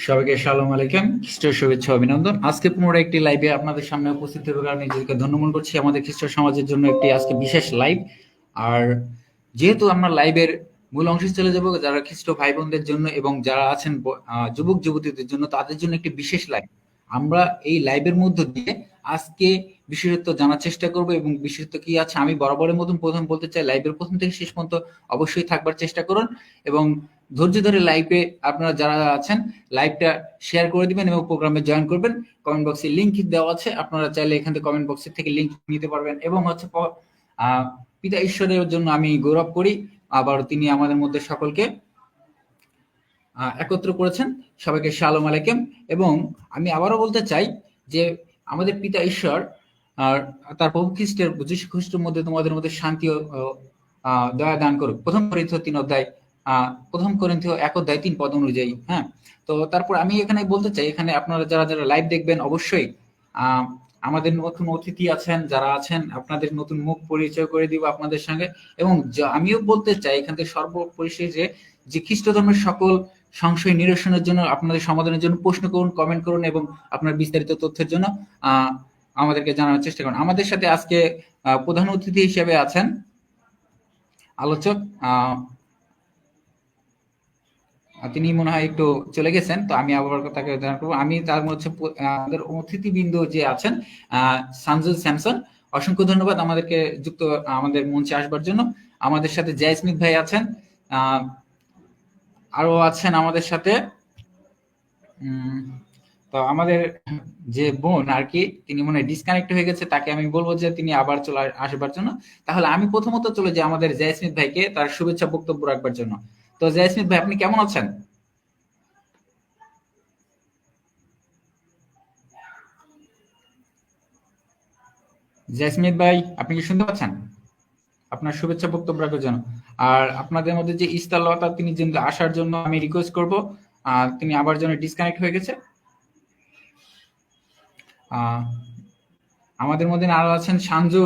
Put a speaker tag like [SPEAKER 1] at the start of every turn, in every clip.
[SPEAKER 1] সবাইকে সালাম আলাইকুম, খ্রিস্টের শুভেচ্ছা অভিনন্দন। আজকে পুনরায় একটি লাইভে আপনাদের সামনে উপস্থিত হওয়ার কারণে নিজেকে ধন্যমনে করছি। আমাদের খ্রিস্ট সমাজের জন্য একটি আজকে বিশেষ লাইভ। আর যেহেতু আমরা লাইভের মূল অংশে চলে যাব, যারা খ্রিস্ট ভাই বোনদের জন্য এবং যারা আছেন যুবক যুবতীদের জন্য, তাদের জন্য একটি বিশেষ লাইভ। আমরা এই লাইভের মধ্য দিয়ে আজকে বিশেষত্ব জানার চেষ্টা করব এবং বিশেষত্ব কি আছে আমি বরাবরের মতন প্রথম বলতে চাই, লাইভের প্রথম থেকে শেষ পর্যন্ত অবশ্যই থাকবার চেষ্টা করুন এবং ধৈর্য ধরে লাইভে আপনারা যারা আছেন লাইভটা শেয়ার করে দিবেন এবং প্রোগ্রামে জয়েন করবেন। কমেন্ট বক্সে লিংক দেওয়া আছে, আপনারা চাইলে এখান থেকে কমেন্ট বক্স থেকে লিংক নিতে পারবেন। এবং হচ্ছে পিতা ঈশ্বরের জন্য আমি গৌরব করি, আবার তিনি আমাদের মধ্যে সকলকে একত্র করেছেন। সবাইকে শালোম আলাইকুম। এবং আমি আবারও বলতে চাই যে আমাদের পিতা ঈশ্বর আর তার প্রভু খ্রিস্টের যীশু খ্রিস্টের মধ্যে তোমাদের মধ্যে শান্তি ও দয়া দান করুক। প্রথম করিন্থীয় 1:3 অনুযায়ী। হ্যাঁ, তো তারপর আমি এখানে বলতে চাই, এখানে আপনারা যারা যারা লাইভ দেখবেন অবশ্যই আমাদের নতুন অতিথি আছেন, যারা আছেন আপনাদের নতুন মুখ পরিচয় করে দিব আপনাদের সঙ্গে। এবং আমিও বলতে চাই এখান থেকে সর্বপরিশেষে যে খ্রিস্ট ধর্মের সকল সংশয় নিরসনের জন্য, আপনাদের সমাধানের জন্য প্রশ্ন করুন, কমেন্ট করুন এবং আপনার বিস্তারিত তথ্যের জন্য আমাদেরকে জানানোর চেষ্টা করুন। আমাদের সাথে আজকে প্রধান অতিথি হিসেবে আছেন আলোচক, তিনি মনে হয় একটু চলে গেছেন, তো আমি আবার তাকে জানাবো। আমি তার মধ্যে আমাদের অতিথিবৃন্দ যে আছেন সানজু স্যামসন, অসংখ্য ধন্যবাদ আমাদেরকে আমাদের মঞ্চে আসবার জন্য। আমাদের সাথে জয় স্মিথ ভাই আছেন, আরো আছেন আমাদের সাথে তো আমাদের যে বোন আর কি, তিনি মনে হয় ডিসকানেক্ট হয়ে গেছে, তাকে আমি বলবো যে তিনি আবার চলে আসবার জন্য। তাহলে আমি প্রথমত চলে যাই আমাদের জয় স্মিথ ভাইকে তার শুভেচ্ছা বক্তব্য রাখবার জন্য। তো জয় স্মিথ ভাই, আপনি কেমন আছেন? জয়স্মিত ভাই, আপনি কি শুনতে পাচ্ছেন? আপনার শুভেচ্ছা বক্তব্য রাখার জন্য। আর আপনাদের মধ্যে যে ইস্তালতা, তিনি যেন আসার জন্য আমি রিকোয়েস্ট করব। তিনি আবার জন্য ডিসকানেক্ট হয়ে গেছে। আমাদের মধ্যে আরো আছেন সানজু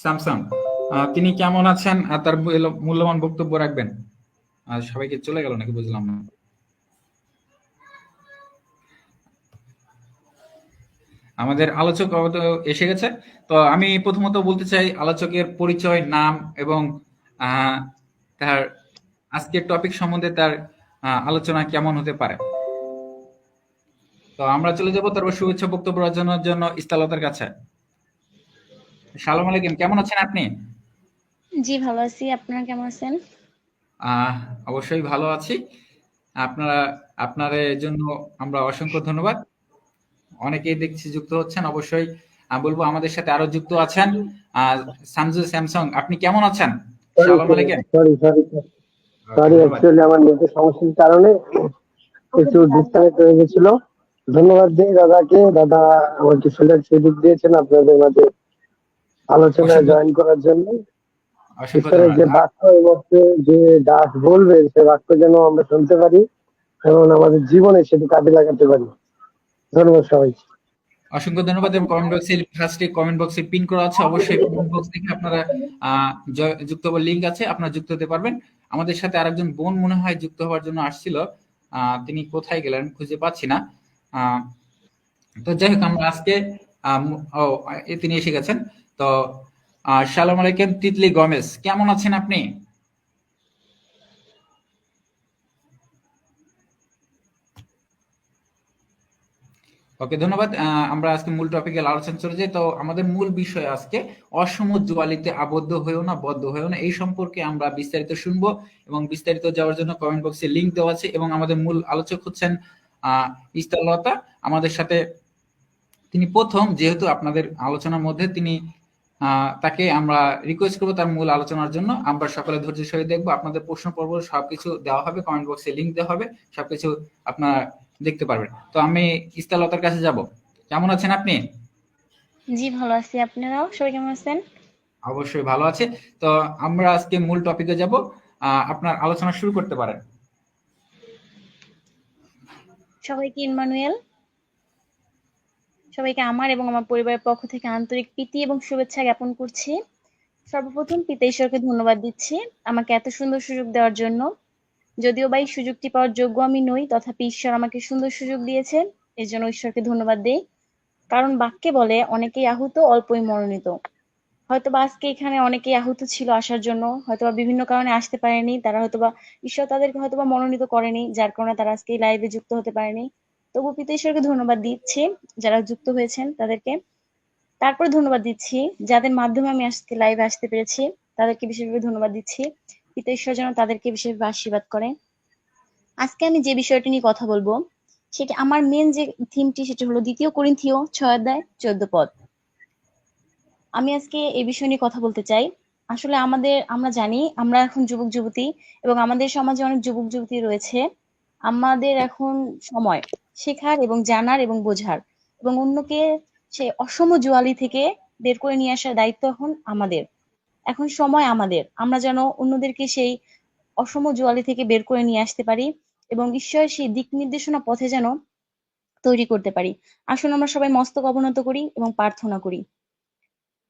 [SPEAKER 1] স্যামসাং, তিনি কেমন আছেন আর তার মূল্যবান বক্তব্য রাখবেন। সবাইকে চলে গেল নাকি বুঝলাম না। আমাদের আলোচক এসে গেছে। তো আমি প্রথমত বলতে চাই আলোচকের পরিচয়, নাম এবং তার আজকের টপিক সম্বন্ধে তার আলোচনা কেমন হতে পারে। তো আমরা চলে যাব তারপর শুভেচ্ছা বক্তব্য রচনার জন্য ইস্তালতার কাছে। সালাম আলাইকুম, কেমন আছেন আপনি?
[SPEAKER 2] জি ভালো আছি, আপনারা কেমন আছেন?
[SPEAKER 1] অবশ্যই ভালো আছি। আপনাদের জন্য আমরা অসংখ্য ধন্যবাদ। অনেকেই দেখছি যুক্ত হচ্ছেন, অবশ্যই বলবো আমাদের সাথে আরো যুক্ত আছেন সামজু স্যামসং, আপনি কেমন আছেন? সালাম আলাইকুম।
[SPEAKER 3] সরি, অ্যাকচুয়ালি আমার নেটের সমস্যার কারণে একটু ডিসকানেক্ট হয়ে গেছিল। ধন্যবাদ দিই দাদাকে, দাদা আমাকে সুযোগ দিয়েছেন আপনাদের মাঝে আলোচনায় জয়েন করার জন্য।
[SPEAKER 1] অসংখ্য
[SPEAKER 3] ঈশ্বরের যে
[SPEAKER 1] ধন্যবাদ।
[SPEAKER 3] বাক্য এই মুহূর্তে যে দাস বলবেন, সে বাক্য যেন আমরা শুনতে পারি এবং আমাদের জীবনে সেটি কাজে লাগাতে পারি। ধন্যবাদ সবাইকে।
[SPEAKER 1] অসংখ্য ধন্যবাদ। এবং কমেন্ট বক্সে ফার্স্টে কমেন্ট বক্সে পিন করা আছে, অবশ্যই কমেন্ট বক্স থেকে আপনারা যুক্ত হওয়ার লিঙ্ক আছে, আপনারা যুক্ত হতে পারবেন। আমাদের সাথে আরেকজন বোন মনে হয় যুক্ত হওয়ার জন্য আসছিল, তিনি কোথায় গেলেন খুঁজে পাচ্ছি না। তো যাই হোক, আমরা আজকে তিনি এসে গেছেন। তো সালাম আলাইকুম তিতলি গমেজ, কেমন আছেন আপনি? ওকে, ধন্যবাদ। আমরা আজকে মূল টপিকে আলোচনা চলে যাই। তো আমাদের মূল বিষয় আজকে অসম জুয়ালিতে আবদ্ধ হয়েও না, বদ্ধ হয়েও না, এই সম্পর্কে আমরা বিস্তারিত শুনবো। এবং বিস্তারিত যাওয়ার জন্য কমেন্ট বক্সে লিংক দেওয়া আছে। এবং আমাদের মূল আলোচক হচ্ছেন ইস্তালতা আমাদের সাথে। তিনি প্রথম, যেহেতু আপনাদের আলোচনার মধ্যে তিনি তাকে আমরা রিকোয়েস্ট করবো তার মূল আলোচনার জন্য। আমরা সকলে ধৈর্য সহিত দেখবো, আপনাদের প্রশ্ন পর্ব সবকিছু দেওয়া হবে, কমেন্ট বক্সে লিংক দেওয়া হবে, সবকিছু আপনারা দেখতে পারবেন। তো আমি ইস্তালতার কাছে যাব। কেমন আছেন আপনি?
[SPEAKER 2] জি ভালো আছি, আপনারাও সবাই কেমন আছেন?
[SPEAKER 1] অবশ্যই ভালো আছে। তো আমরা আজকে মূল টপিকে যাব, আপনার আলোচনা শুরু করতে পারেন।
[SPEAKER 2] সবাইকে ইম্মানুয়েল, সবাইকে আমার এবং আমার পরিবারের পক্ষ থেকে আন্তরিক প্রীতি এবং শুভেচ্ছা জ্ঞাপন করছি। সর্বপ্রথম পিতা ঈশ্বরকে ধন্যবাদ দিচ্ছি আমাকে এত সুন্দর সুযোগ দেওয়ার জন্য। যদিও বা এই সুযোগটি পাওয়ার যোগ্য আমি নই, তথাপি ঈশ্বর আমাকে সুন্দর সুযোগ দিয়েছেন। এর জন্য ঈশ্বরকে ধন্যবাদ দেই। কারণ বাক্যে বলে অনেকেই আহত, অল্পই মনোনীত। হয়তোবা আজকে এখানে অনেকেই আহত ছিল আসার জন্য, হয়তোবা বিভিন্ন কারণে আসতে পারেনি, তারা হয়তোবা ঈশ্বর তাদেরকে হয়তোবা মনোনীত করেনি, যার কারণে তারা আজকে এই লাইভে যুক্ত হতে পারেনি। তবু পিতা ঈশ্বরকে ধন্যবাদ দিচ্ছি যারা যুক্ত হয়েছেন তাদেরকে। তারপরে ধন্যবাদ দিচ্ছি যাদের মাধ্যমে আমি আজকে লাইভে আসতে পেরেছি, তাদেরকে বিশেষভাবে ধন্যবাদ দিচ্ছি। পিতা ঈশ্বর যেন তাদেরকে বিশেষভাবে আশীর্বাদ করে। আজকে আমি যে বিষয়টি নিয়ে কথা বলবো, সেটা আমার মেন যে থিমটি, সেটা হলো ২ করিন্থীয় ৬ অধ্যায় ১৪ পদ। আমি আজকে এই বিষয় নিয়ে কথা বলতে চাই। আসলে আমরা জানি আমরা এখন যুবক যুবতী, এবং আমাদের সমাজে অনেক যুবক যুবতী রয়েছে। আমাদের এখন সময় শেখার এবং জানার এবং বোঝার, এবং অন্যকে সেই অসম জুয়ালি থেকে বের করে নিয়ে আসার দায়িত্ব এখন আমাদের। এখন সময় আমাদের, আমরা যেন অন্যদেরকে সেই অসম জুয়ালি থেকে বের করে নিয়ে আসতে পারি, এবং ঈশ্বরের সেই দিক নির্দেশনা পথে যেন তৈরি করতে পারি। আসুন আমরা সবাই মস্তক অবনত করি এবং প্রার্থনা করি।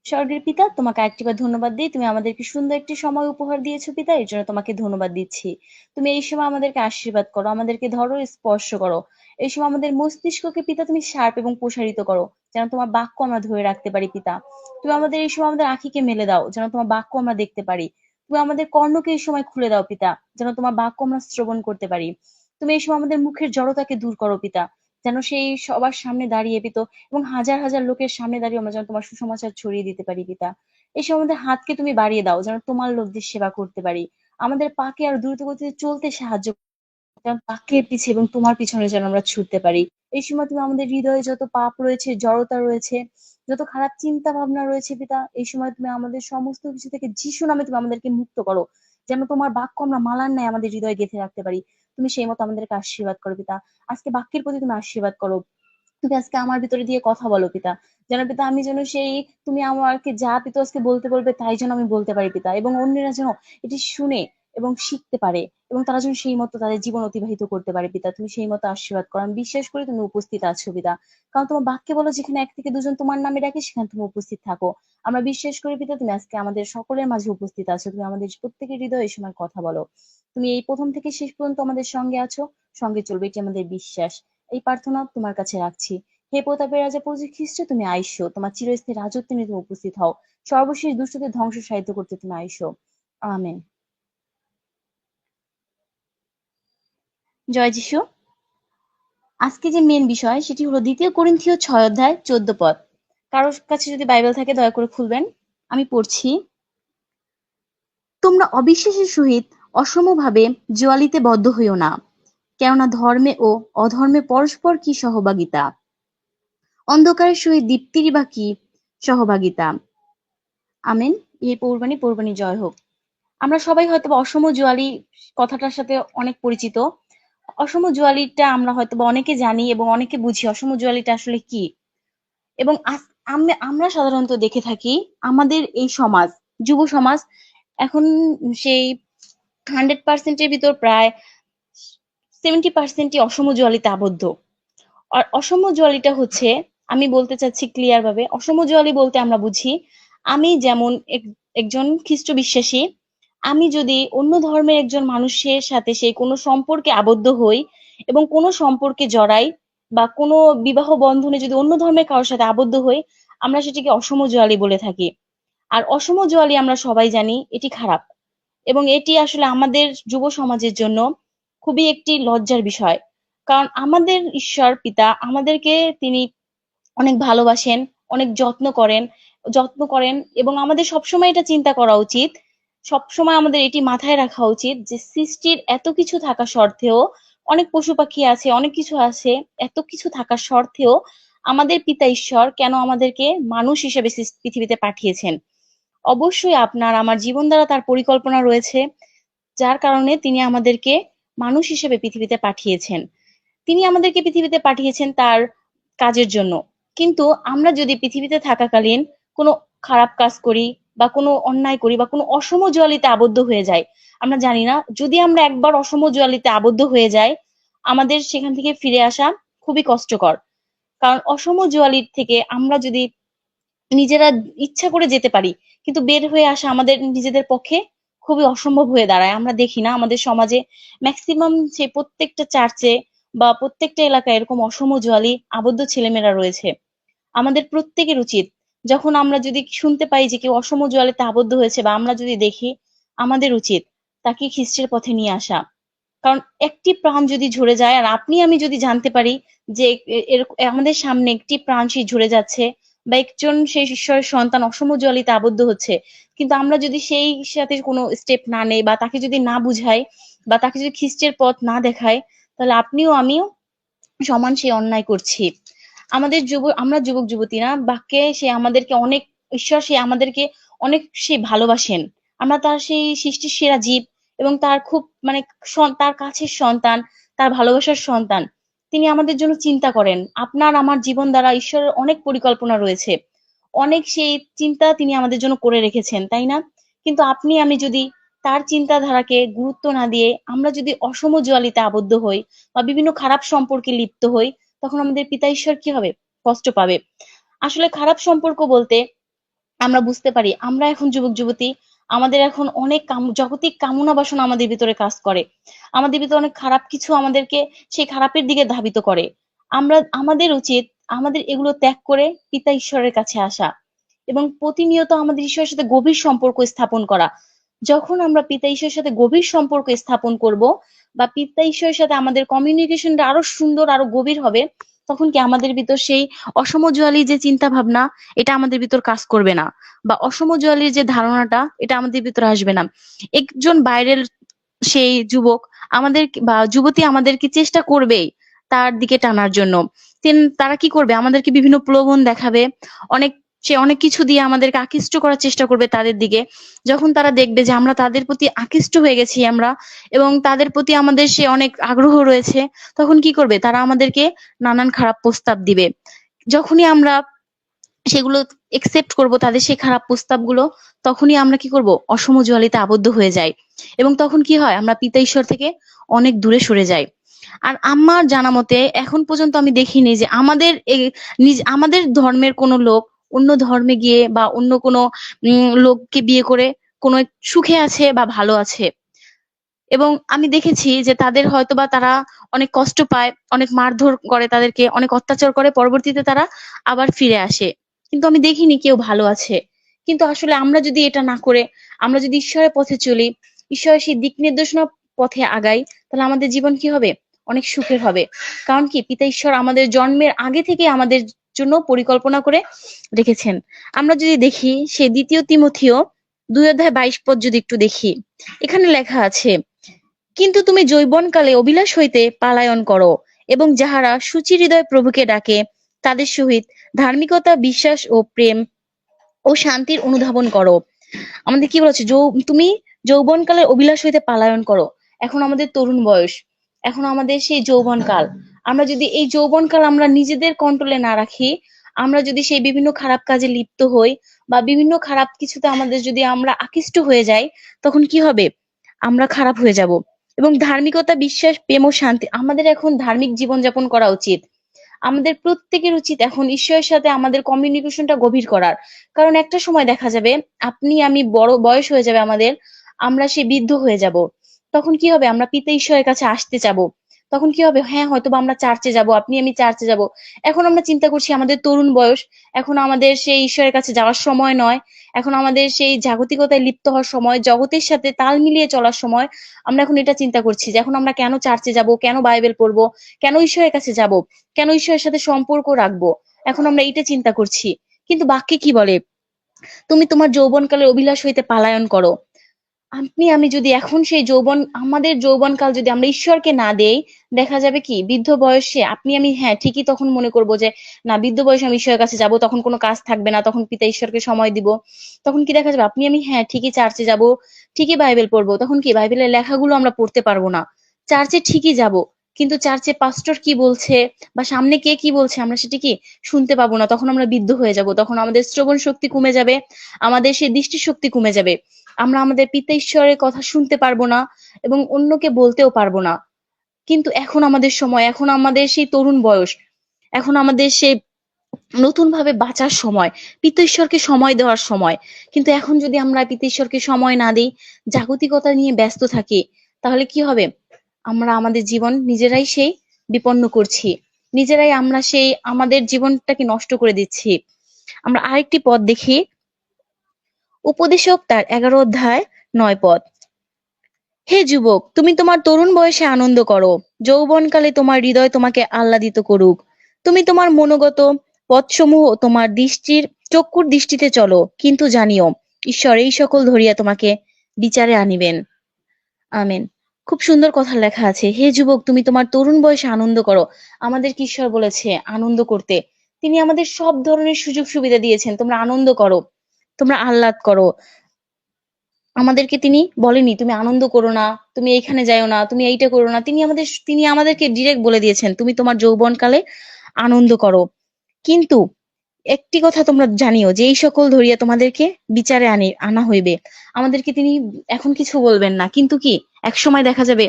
[SPEAKER 2] স্বর্গের পিতা, তোমাকে আরেকটিবার ধন্যবাদ দিই। তুমি আমাদেরকে সুন্দর একটি সময় উপহার দিয়েছো পিতা, এর জন্য তোমাকে ধন্যবাদ দিচ্ছি। তুমি এই সময় আমাদেরকে আশীর্বাদ করো, আমাদেরকে ধরো, স্পর্শ করো। এই সময় আমাদের মস্তিষ্ককে পিতা তুমি শার্প এবং প্রসারিত করো, যেন তোমার বাক্য আমরা ধরে রাখতে পারি পিতা। তুমি আমাদের এই সময় আমাদের আঁখিকে মেলে দাও, যেন তোমার বাক্য আমরা দেখতে পারি। তুমি আমাদের কর্ণকে এই সময় খুলে দাও পিতা, যেন তোমার বাক্য আমরা শ্রবণ করতে পারি। তুমি এই সময় আমাদের মুখের জড়তাকে দূর করো পিতা, যেন সেই সবার সামনে দাঁড়িয়ে পিতা, এবং হাজার হাজার লোকের সামনে দাঁড়িয়ে আমরা যেন তোমার সুসমাচার ছড়িয়ে দিতে পারি পিতা। এই সময় আমাদের হাতকে তুমি বাড়িয়ে দাও, যেন তোমার লোকদের সেবা করতে পারি। আমাদের পাকে আর দ্রুত গতিতে চলতে সাহায্য, যেন বাক্যের পিছে এবং তোমার পিছনে যেন আমরা ছুটতে পারি। এই সময় তুমি আমাদের হৃদয়ে যত পাপ রয়েছে, জড়তা রয়েছে, যত খারাপ চিন্তা ভাবনা রয়েছে পিতা, এই সময় তুমি আমাদের সমস্ত কিছু থেকে যিশু নামে তুমি আমাদেরকে মুক্ত করো, যেন তোমার বাক্য আমরা মালার ন্যায় আমাদের হৃদয়ে গেঁথে রাখতে পারি। তুমি সেই মতো আমাদেরকে আশীর্বাদ করো পিতা। আজকে বাক্যের প্রতি তুমি আশীর্বাদ করো। তুমি আজকে আমার ভিতরে দিয়ে কথা বলো পিতা, যেন পিতা আমি যেন সেই, তুমি আমাকে যা পিতা আজকে বলতে বলবে তাই যেন আমি বলতে পারি পিতা, এবং অন্যেরা যেন এটি শুনে এবং শিখতে পারে, এবং তারা যেন সেই মতো তাদের জীবন অতিবাহিত করতে পারে পিতা। তুমি সেই মতো আশীর্বাদ করো। আমি বিশ্বাস করি তুমি উপস্থিত আছো পিতা, কারণ তোমার বাক্যে বলো যেখানে ১ থেকে ২ জন তোমার নামে ডাকে, সেখানে তুমি উপস্থিত থাকো। আমরা বিশ্বাস করি পিতা তুমি আজকে আমাদের সকলের মাঝে উপস্থিত আছো। তুমি আমাদের প্রত্যেকের হৃদয়ে এই সময় কথা বলো। তুমি এই প্রথম থেকে শেষ পর্যন্ত আমাদের সঙ্গে আছো, সঙ্গে চলবে, এটি আমাদের বিশ্বাস। এই প্রার্থনা তোমার কাছে রাখছি। হে প্রতাপের রাজা প্রভু খ্রিস্ট, তুমি আইসো, তোমার চিরস্থায়ী রাজত্বে নিয়ে তুমি উপস্থিত হও। সর্বশেষ দুষ্টদের ধ্বংস সাহিত্য করতে তুমি আইসো। আমেন। জয় যিশু। আজকে যে মেন বিষয় সেটি হলো ২ করিন্থীয় ৬ অধ্যায় ১৪ পদ। কারোর কাছে যদি বাইবেল থাকে দয়া করে খুলবেন। আমি পড়ছি। তোমরা অবিশ্বাসের সহিত অসমভাবে জুয়ালিতে বদ্ধ হইও না, কেননা ধর্মে ও অধর্মে পরস্পর কি সহভাগিতা? অন্ধকারের সহিত দীপ্তিরই বা কি সহভাগিতা? আমেন। এই পৌরবাণী জয় হোক। আমরা সবাই হয়তোবা অসম জুয়ালি কথাটার সাথে অনেক পরিচিত। অসম জুয়ালিটা আমরা হয়তোবা অনেকে জানি এবং অনেকে বুঝি অসম জুয়ালিটা আসলে কি। এবং আমরা সাধারণত দেখে থাকি আমাদের এই সমাজ, যুব সমাজ, এখন সেই 100% এর ভিতর প্রায় 70% অসম জুয়ালিতে আবদ্ধ। আর অসম জুয়ালিটা হচ্ছে, আমি বলতে চাচ্ছি ক্লিয়ার ভাবে, অসম জুয়ালি বলতে আমরা বুঝি, আমি যেমন একজন খ্রিস্ট বিশ্বাসী, আমি যদি অন্য ধর্মের একজন মানুষের সাথে সেই কোনো সম্পর্কে আবদ্ধ হই এবং কোনো সম্পর্কে জড়াই, বা কোনো বিবাহ বন্ধনে যদি অন্য ধর্মের কারোর সাথে আবদ্ধ হই, আমরা সেটিকে অসম জুয়ালি বলে থাকি। আর অসম জুয়ালি আমরা সবাই জানি এটি খারাপ, এবং এটি আসলে আমাদের যুব সমাজের জন্য খুবই একটি লজ্জার বিষয়। কারণ আমাদের ঈশ্বর পিতা আমাদেরকে তিনি অনেক ভালোবাসেন, অনেক যত্ন করেন, এবং আমাদের সবসময় এটা চিন্তা করা উচিত, সবসময় আমাদের এটি মাথায় রাখা উচিত যে সৃষ্টির এত কিছু থাকা সত্ত্বেও, অনেক পশু পাখি আছে, অনেক কিছু আছে, এত কিছু থাকার সত্ত্বেও আমাদের পিতা ঈশ্বর কেন আমাদেরকে মানুষ হিসেবে পৃথিবীতে পাঠিয়েছেন? অবশ্যই আপনার আমার জীবন দ্বারা তার পরিকল্পনা রয়েছে, যার কারণে তিনি আমাদেরকে মানুষ হিসেবে পৃথিবীতে পাঠিয়েছেন। তিনি আমাদেরকে পৃথিবীতে পাঠিয়েছেন তার কাজের জন্য। কিন্তু আমরা যদি পৃথিবীতে থাকাকালীন কোনো খারাপ কাজ করি, বা কোনো অন্যায় করি, বা কোনো অসম জুয়ালিতে আবদ্ধ হয়ে যাই, আমরা জানি না, যদি আমরা একবার অসম জুয়ালিতে আবদ্ধ হয়ে যাই, আমাদের সেখান থেকে ফিরে আসা খুবই কষ্টকর। কারণ অসম জুয়ালির থেকে আমরা যদি নিজেরা ইচ্ছা করে যেতে পারি, কিন্তু বের হয়ে আসা আমাদের নিজেদের পক্ষে খুবই অসম্ভব হয়ে দাঁড়ায়। আমরা দেখি না আমাদের সমাজে ম্যাক্সিমাম সেই প্রত্যেকটা চার্চে বা প্রত্যেকটা এলাকায় এরকম অসম জোয়ালি আবদ্ধ ছেলেমেয়েরা রয়েছে। আমাদের প্রত্যেকের উচিত, যখন আমরা যদি শুনতে পাই যে কেউ অসম জোয়ালিতে আবদ্ধ হয়েছে বা আমরা যদি দেখি, আমাদের উচিত তাকে খ্রিস্টের পথে নিয়ে আসা। কারণ একটি প্রাণ যদি ঝরে যায়, আর আপনি আমি যদি জানতে পারি যে আমাদের সামনে একটি প্রাণ সেই ঝরে যাচ্ছে বা একজন সেই ঈশ্বরের সন্তান অসম জোয়ালিতে আবদ্ধ হচ্ছে, কিন্তু আমরা যদি সেই সাথে কোনো স্টেপ না নেই বা তাকে যদি না বুঝাই বা তাকে যদি খ্রিস্টের পথ না দেখাই, তাহলে আপনিও আমিও সমান সেই অন্যায় করছি। আমরা যুবক যুবতী না, বাক্যে সে আমাদেরকে অনেক, ঈশ্বর সে আমাদেরকে অনেক সে ভালোবাসেন। আমরা তার সেই সৃষ্টির সেরা জীব এবং তার খুব মানে তার কাছের সন্তান, তার ভালোবাসার সন্তান। তিনি আমাদের জন্য চিন্তা করেন। আপনার আমার জীবন দ্বারা ঈশ্বরের অনেক পরিকল্পনা রয়েছে, অনেক সেই চিন্তা তিনি আমাদের জন্য করে রেখেছেন, তাই না? কিন্তু আপনি আমি যদি তার চিন্তাধারাকে গুরুত্ব না দিয়ে আমরা যদি অসম জোয়ালিতে আবদ্ধ হই বা বিভিন্ন খারাপ সম্পর্কে লিপ্ত হই, তখন আমাদের পিতা ঈশ্বর কি হবে? কষ্ট পাবে। আসলে খারাপ সম্পর্ক বলতে আমরা বুঝতে পারি, আমরা এখন যুবক যুবতী, আমাদের এখন অনেক জাগতিক কামনা বাসনা আমাদের ভিতরে কাজ করে। আমাদের ভিতরে অনেক খারাপ কিছু আমাদেরকে সেই খারাপের দিকে ধাবিত করে। আমাদের উচিত আমাদের এগুলো ত্যাগ করে পিতা ঈশ্বরের কাছে আসা এবং প্রতিনিয়ত আমাদের ঈশ্বরের সাথে গভীর সম্পর্ক স্থাপন করা। যখন আমরা পিতা ঈশ্বরের সাথে গভীর সম্পর্ক স্থাপন করব বা পিতা ঈশ্বরের সাথে আমাদের কমিউনিকেশনটা আরো সুন্দর আরো গভীর হবে, তখন কি আমাদের ভিতর সেই অসমজোয়ালী যে চিন্তা ভাবনা, এটা আমাদের ভিতর কাজ করবে না, বা অসমজোয়ালীর যে ধারণাটা, এটা আমাদের ভিতরে আসবে না। একজন বাইরের সেই যুবক আমাদের বা যুবতী আমাদেরকে চেষ্টা করবেই তার দিকে টানার জন্য। তারা কি করবে? আমাদেরকে বিভিন্ন প্রলোভন দেখাবে, অনেক সে অনেক কিছু দিয়ে আমাদেরকে আকৃষ্ট করার চেষ্টা করবে তাদের দিকে। যখন তারা দেখবে যে আমরা তাদের প্রতি আকৃষ্ট হয়ে গেছি আমরা, এবং তাদের প্রতি আমাদের সে অনেক আগ্রহ রয়েছে, তখন কি করবে? তারা আমাদেরকে নানান খারাপ প্রস্তাব দিবে। যখনই আমরা সেগুলো একসেপ্ট করব, তাদের সেই খারাপ প্রস্তাবগুলো, তখনই আমরা কি করব? অসম জোয়ালিতে আবদ্ধ হয়ে যাই এবং তখন কি হয়? আমরা পিতা ঈশ্বর থেকে অনেক দূরে সরে যাই। আর আমার জানা মতে এখন পর্যন্ত আমি দেখিনি যে আমাদের ধর্মের কোনো লোক অন্য ধর্মে গিয়ে বা অন্য কোনো লোককে বিয়ে করে কোনো সুখে আছে বা ভালো আছে। এবং আমি দেখেছি যে তাদের হয়তোবা তারা অনেক কষ্ট পায়, অনেক মারধর করে, তাদেরকে অনেক অত্যাচার করে, পরবর্তীতে তারা আবার ফিরে আসে। কিন্তু আমি দেখিনি কেউ ভালো আছে। কিন্তু আসলে আমরা যদি এটা না করে আমরা যদি ঈশ্বরের পথে চলি, ঈশ্বরের সেই দিক নির্দেশনা পথে আগাই, তাহলে আমাদের জীবন কি হবে? অনেক সুখের হবে। কারণ কি? পিতা ঈশ্বর আমাদের জন্মের আগে থেকে আমাদের জন্য পরিকল্পনা করে রেখেছেন। আমরা যদি দেখি সেই ২ তিমথিও ২:২২ যদি একটু দেখি, এখানে লেখা আছে, কিন্তু তুমি যৌবনকালে অভিলাষ হইতে পালায়ন করো এবং যাহারা সুচিহৃদয় প্রভুকে ডাকে তাদের সহিত ধার্মিকতা, বিশ্বাস ও প্রেম ও শান্তির অনুধাবন করো। আমাদের কি বলেছে? তুমি যৌবনকালের অভিলাষ হইতে পালায়ন করো। এখন আমাদের তরুণ বয়স, এখন আমাদের সেই যৌবনকাল। আমরা যদি এই যৌবনকাল আমরা নিজেদের কন্ট্রোলে না রাখি, আমরা যদি সেই বিভিন্ন খারাপ কাজে লিপ্ত হই বা বিভিন্ন খারাপ কিছুতে আমাদের যদি আমরা আকৃষ্ট হয়ে যাই, তখন কি হবে? আমরা খারাপ হয়ে যাব। এবং ধার্মিকতা, বিশ্বাস, প্রেম ও শান্তি, আমাদের এখন ধার্মিক জীবনযাপন করা উচিত। আমাদের প্রত্যেকের উচিত এখন ঈশ্বরের সাথে আমাদের কমিউনিকেশনটা গভীর করার। কারণ একটা সময় দেখা যাবে আপনি আমি বড় বয়স হয়ে যাবে আমাদের, আমরা সে বৃদ্ধ হয়ে যাব। তখন কি হবে? আমরা পিতা ঈশ্বরের কাছে আসতে চাবো। তখন কি হবে? হ্যাঁ, হয়তোবা আমরা চার্চে যাব, আপনি আমি চার্চে যাব। এখন আমরা চিন্তা করছি আমাদের তরুণ বয়স, এখন আমাদের সেই ঈশ্বরের কাছে যাওয়ার সময় নয়, এখন আমাদের সেই জাগতিকতায় লিপ্ত হওয়ার সময়, জগতের সাথে তাল মিলিয়ে চলার সময়। আমরা এখন এটা চিন্তা করছি যে এখন আমরা কেন চার্চে যাব, কেন বাইবেল পড়বো, কেন ঈশ্বরের কাছে যাব, কেন ঈশ্বরের সাথে সম্পর্ক রাখবো। এখন আমরা এটা চিন্তা করছি। কিন্তু বাক্যে কি বলে? তুমি তোমার যৌবনকালের অভিলাষ হইতে পালায়ন করো। আপনি আমি যদি এখন সেই আমাদের যৌবনকাল যদি আমরা ঈশ্বরকে না দেই, দেখা যাবে কি বৃদ্ধ বয়সে আপনি আমি, হ্যাঁ ঠিকই, তখন মনে করব যে না, বৃদ্ধ বয়সে আমি ঈশ্বরের কাছে যাব, তখন কোনো কাজ থাকবে না, তখন পিতা ঈশ্বরকে সময় দিব। তখন কি দেখা যাবে? আপনি আমি হ্যাঁ ঠিকই চার্চে যাব, ঠিকই বাইবেল পড়বো, তখন কি বাইবেলের লেখাগুলো আমরা পড়তে পারবো না। চার্চে ঠিকই যাব, কিন্তু চার্চে পাস্টর কি বলছে বা সামনে কে কি বলছে আমরা সেটা কি শুনতে পাবো না। তখন আমরা বৃদ্ধ হয়ে যাব, তখন আমাদের শ্রবণ শক্তি কমে যাবে, আমাদের সেই দৃষ্টিশক্তি কমে যাবে। আমরা আমাদের পিতা ঈশ্বরের কথা শুনতে পারবো না এবং অন্যকে বলতেও পারবো না। কিন্তু এখন আমাদের সময়, এখন আমাদের সেই তরুণ বয়স, এখন আমাদের সেই নতুন ভাবে বাঁচার সময়, পিতা ঈশ্বরকে সময় দেওয়ার সময়। কিন্তু এখন যদি আমরা পিতা ঈশ্বরকে সময় না দিই, জাগতিকতা নিয়ে ব্যস্ত থাকি, তাহলে কি হবে? আমরা আমাদের জীবন নিজেরাই সেই বিপন্ন করছি, নিজেরাই আমরা সেই আমাদের জীবনটাকে নষ্ট করে দিচ্ছি। আমরা আরেকটি পদ দেখি, উপদেশক তার 11 অধ্যায় 9 পদ। হে যুবক, তুমি তোমার তরুণ বয়সে আনন্দ করো, যৌবনকালে তোমার হৃদয় তোমাকে আহ্লাদিত করুক। তুমি তোমার মনোগত পথসমূহ তোমার চক্ষুর দৃষ্টিতে চলো, কিন্তু জানিও ঈশ্বর এই সকল ধরিয়া তোমাকে বিচারে আনিবেন। আমেন। খুব সুন্দর কথা লেখা আছে, হে যুবক, তুমি তোমার তরুণ বয়সে আনন্দ করো। আমাদেরকে ঈশ্বর বলেছে আনন্দ করতে। তিনি আমাদের সব ধরনের সুযোগ সুবিধা দিয়েছেন, তোমরা আনন্দ করো, তোমরা আহ্লাদ করো। আমাদেরকে তিনি বলেনি তুমি আনন্দ করো না, তুমি এইখানে যাইও না, তুমি এইটা করো না। তিনি আমাদেরকে ডিরেক্ট বলে দিয়েছেন তুমি তোমার যৌবনকালে আনন্দ করো। কিন্তু একটি কথা তোমরা জানিও যে এই সকল ধরিয়া তোমাদেরকে বিচারে আনা হইবে। আমাদেরকে তিনি এখন কিছু বলবেন না, কিন্তু কি একসময় দেখা যাবে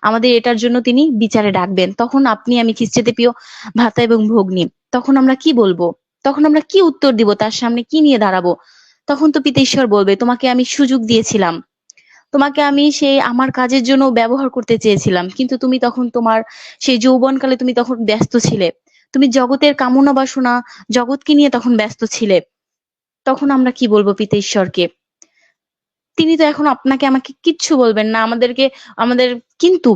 [SPEAKER 2] আমাদের এটার জন্য তিনি বিচারে ডাকবেন। তখন আপনি আমি খ্রিস্টে প্রিয় ভাতা এবং ভগ্নী, তখন আমরা কি বলবো? তখন আমরা কি উত্তর দিব? তার সামনে কি নিয়ে দাঁড়াবো? তখন তো পিতা ঈশ্বর বলবে তোমাকে আমি সুযোগ দিয়েছিলাম, তোমাকে আমি সেই আমার কাজের জন্য ব্যবহার করতে চেয়েছিলাম, কিন্তু তুমি তখন তোমার সেই যৌবনকালে তুমি তখন ব্যস্ত ছিলে, তুমি জগতের কামনা বাসনা জগৎকে নিয়ে তখন ব্যস্ত ছিলে। তখন আমরা কি বলবো পিতা ঈশ্বরকে? তিনি তো এখন আপনাকে আমাকে কিচ্ছু বলবেন না, আমাদের কিন্তু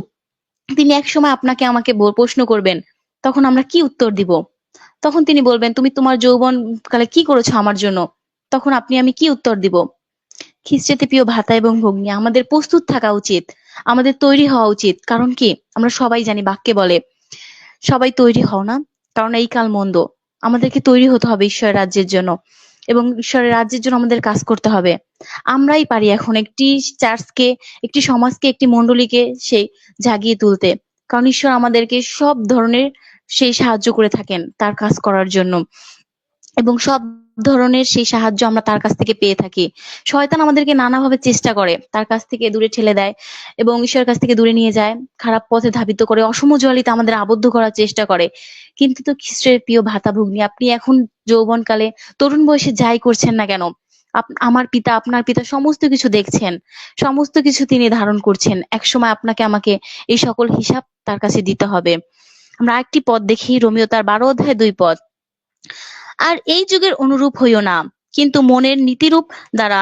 [SPEAKER 2] তিনি একসময় আপনাকে আমাকে প্রশ্ন করবেন, তখন আমরা কি উত্তর দিব? তখন তিনি বলবেন তুমি তোমার যৌবন কালে কি করেছো আমার জন্য? তখন আপনি আমি কি উত্তর দিব? খ্রিস্টে প্রিয় ভাতা এবং ভগ্নী, আমাদের প্রস্তুত থাকা উচিত, আমাদের তৈরি হওয়া উচিত। কারণ কি আমরা সবাই জানি, বাক্যে বলে সবাই তৈরি হও না, কারণ এই কাল মন্দ। আমাদেরকে তৈরি হতে হবে ঈশ্বরের রাজ্যের জন্য, এবং ঈশ্বরের রাজ্যের জন্য আমাদের কাজ করতে হবে। আমরাই পারি এখন একটি চার্চকে, একটি সমাজকে, একটি মণ্ডলীকে সেই জাগিয়ে তুলতে। কারণ ঈশ্বর আমাদেরকে সব ধরনের সেই সাহায্য করে থাকেন তার কাজ করার জন্য, এবং সব ধরনের সেই সাহায্য আমরা তার কাছ থেকে পেয়ে থাকি। শয়তান আমাদেরকে নানাভাবে চেষ্টা করে তার কাছ থেকে দূরে ঠেলে দেয় এবং ঈশ্বরের কাছ থেকে দূরে নিয়ে যায়, খারাপ পথে ধাবিত করে, অসম জুয়ালিতে আমাদের আবদ্ধ করার চেষ্টা করে। কিন্তু তো খ্রিস্টের প্রিয় ভাতা ভগ্নী, আপনি এখন যৌবনকালে তরুণ বয়সে যাই করছেন না কেন, আমার পিতা, আপনার পিতা সমস্ত কিছু দেখছেন, সমস্ত কিছু তিনি ধারণ করছেন। একসময় আপনাকে আমাকে এই সকল হিসাব তার কাছে দিতে হবে। আমরা আরেকটি পদ দেখি, রোমিও তার 12 অধ্যায় 2 পদ। আর এই যুগের অনুরূপ হইও না, কিন্তু মনের নীতিরূপ দ্বারা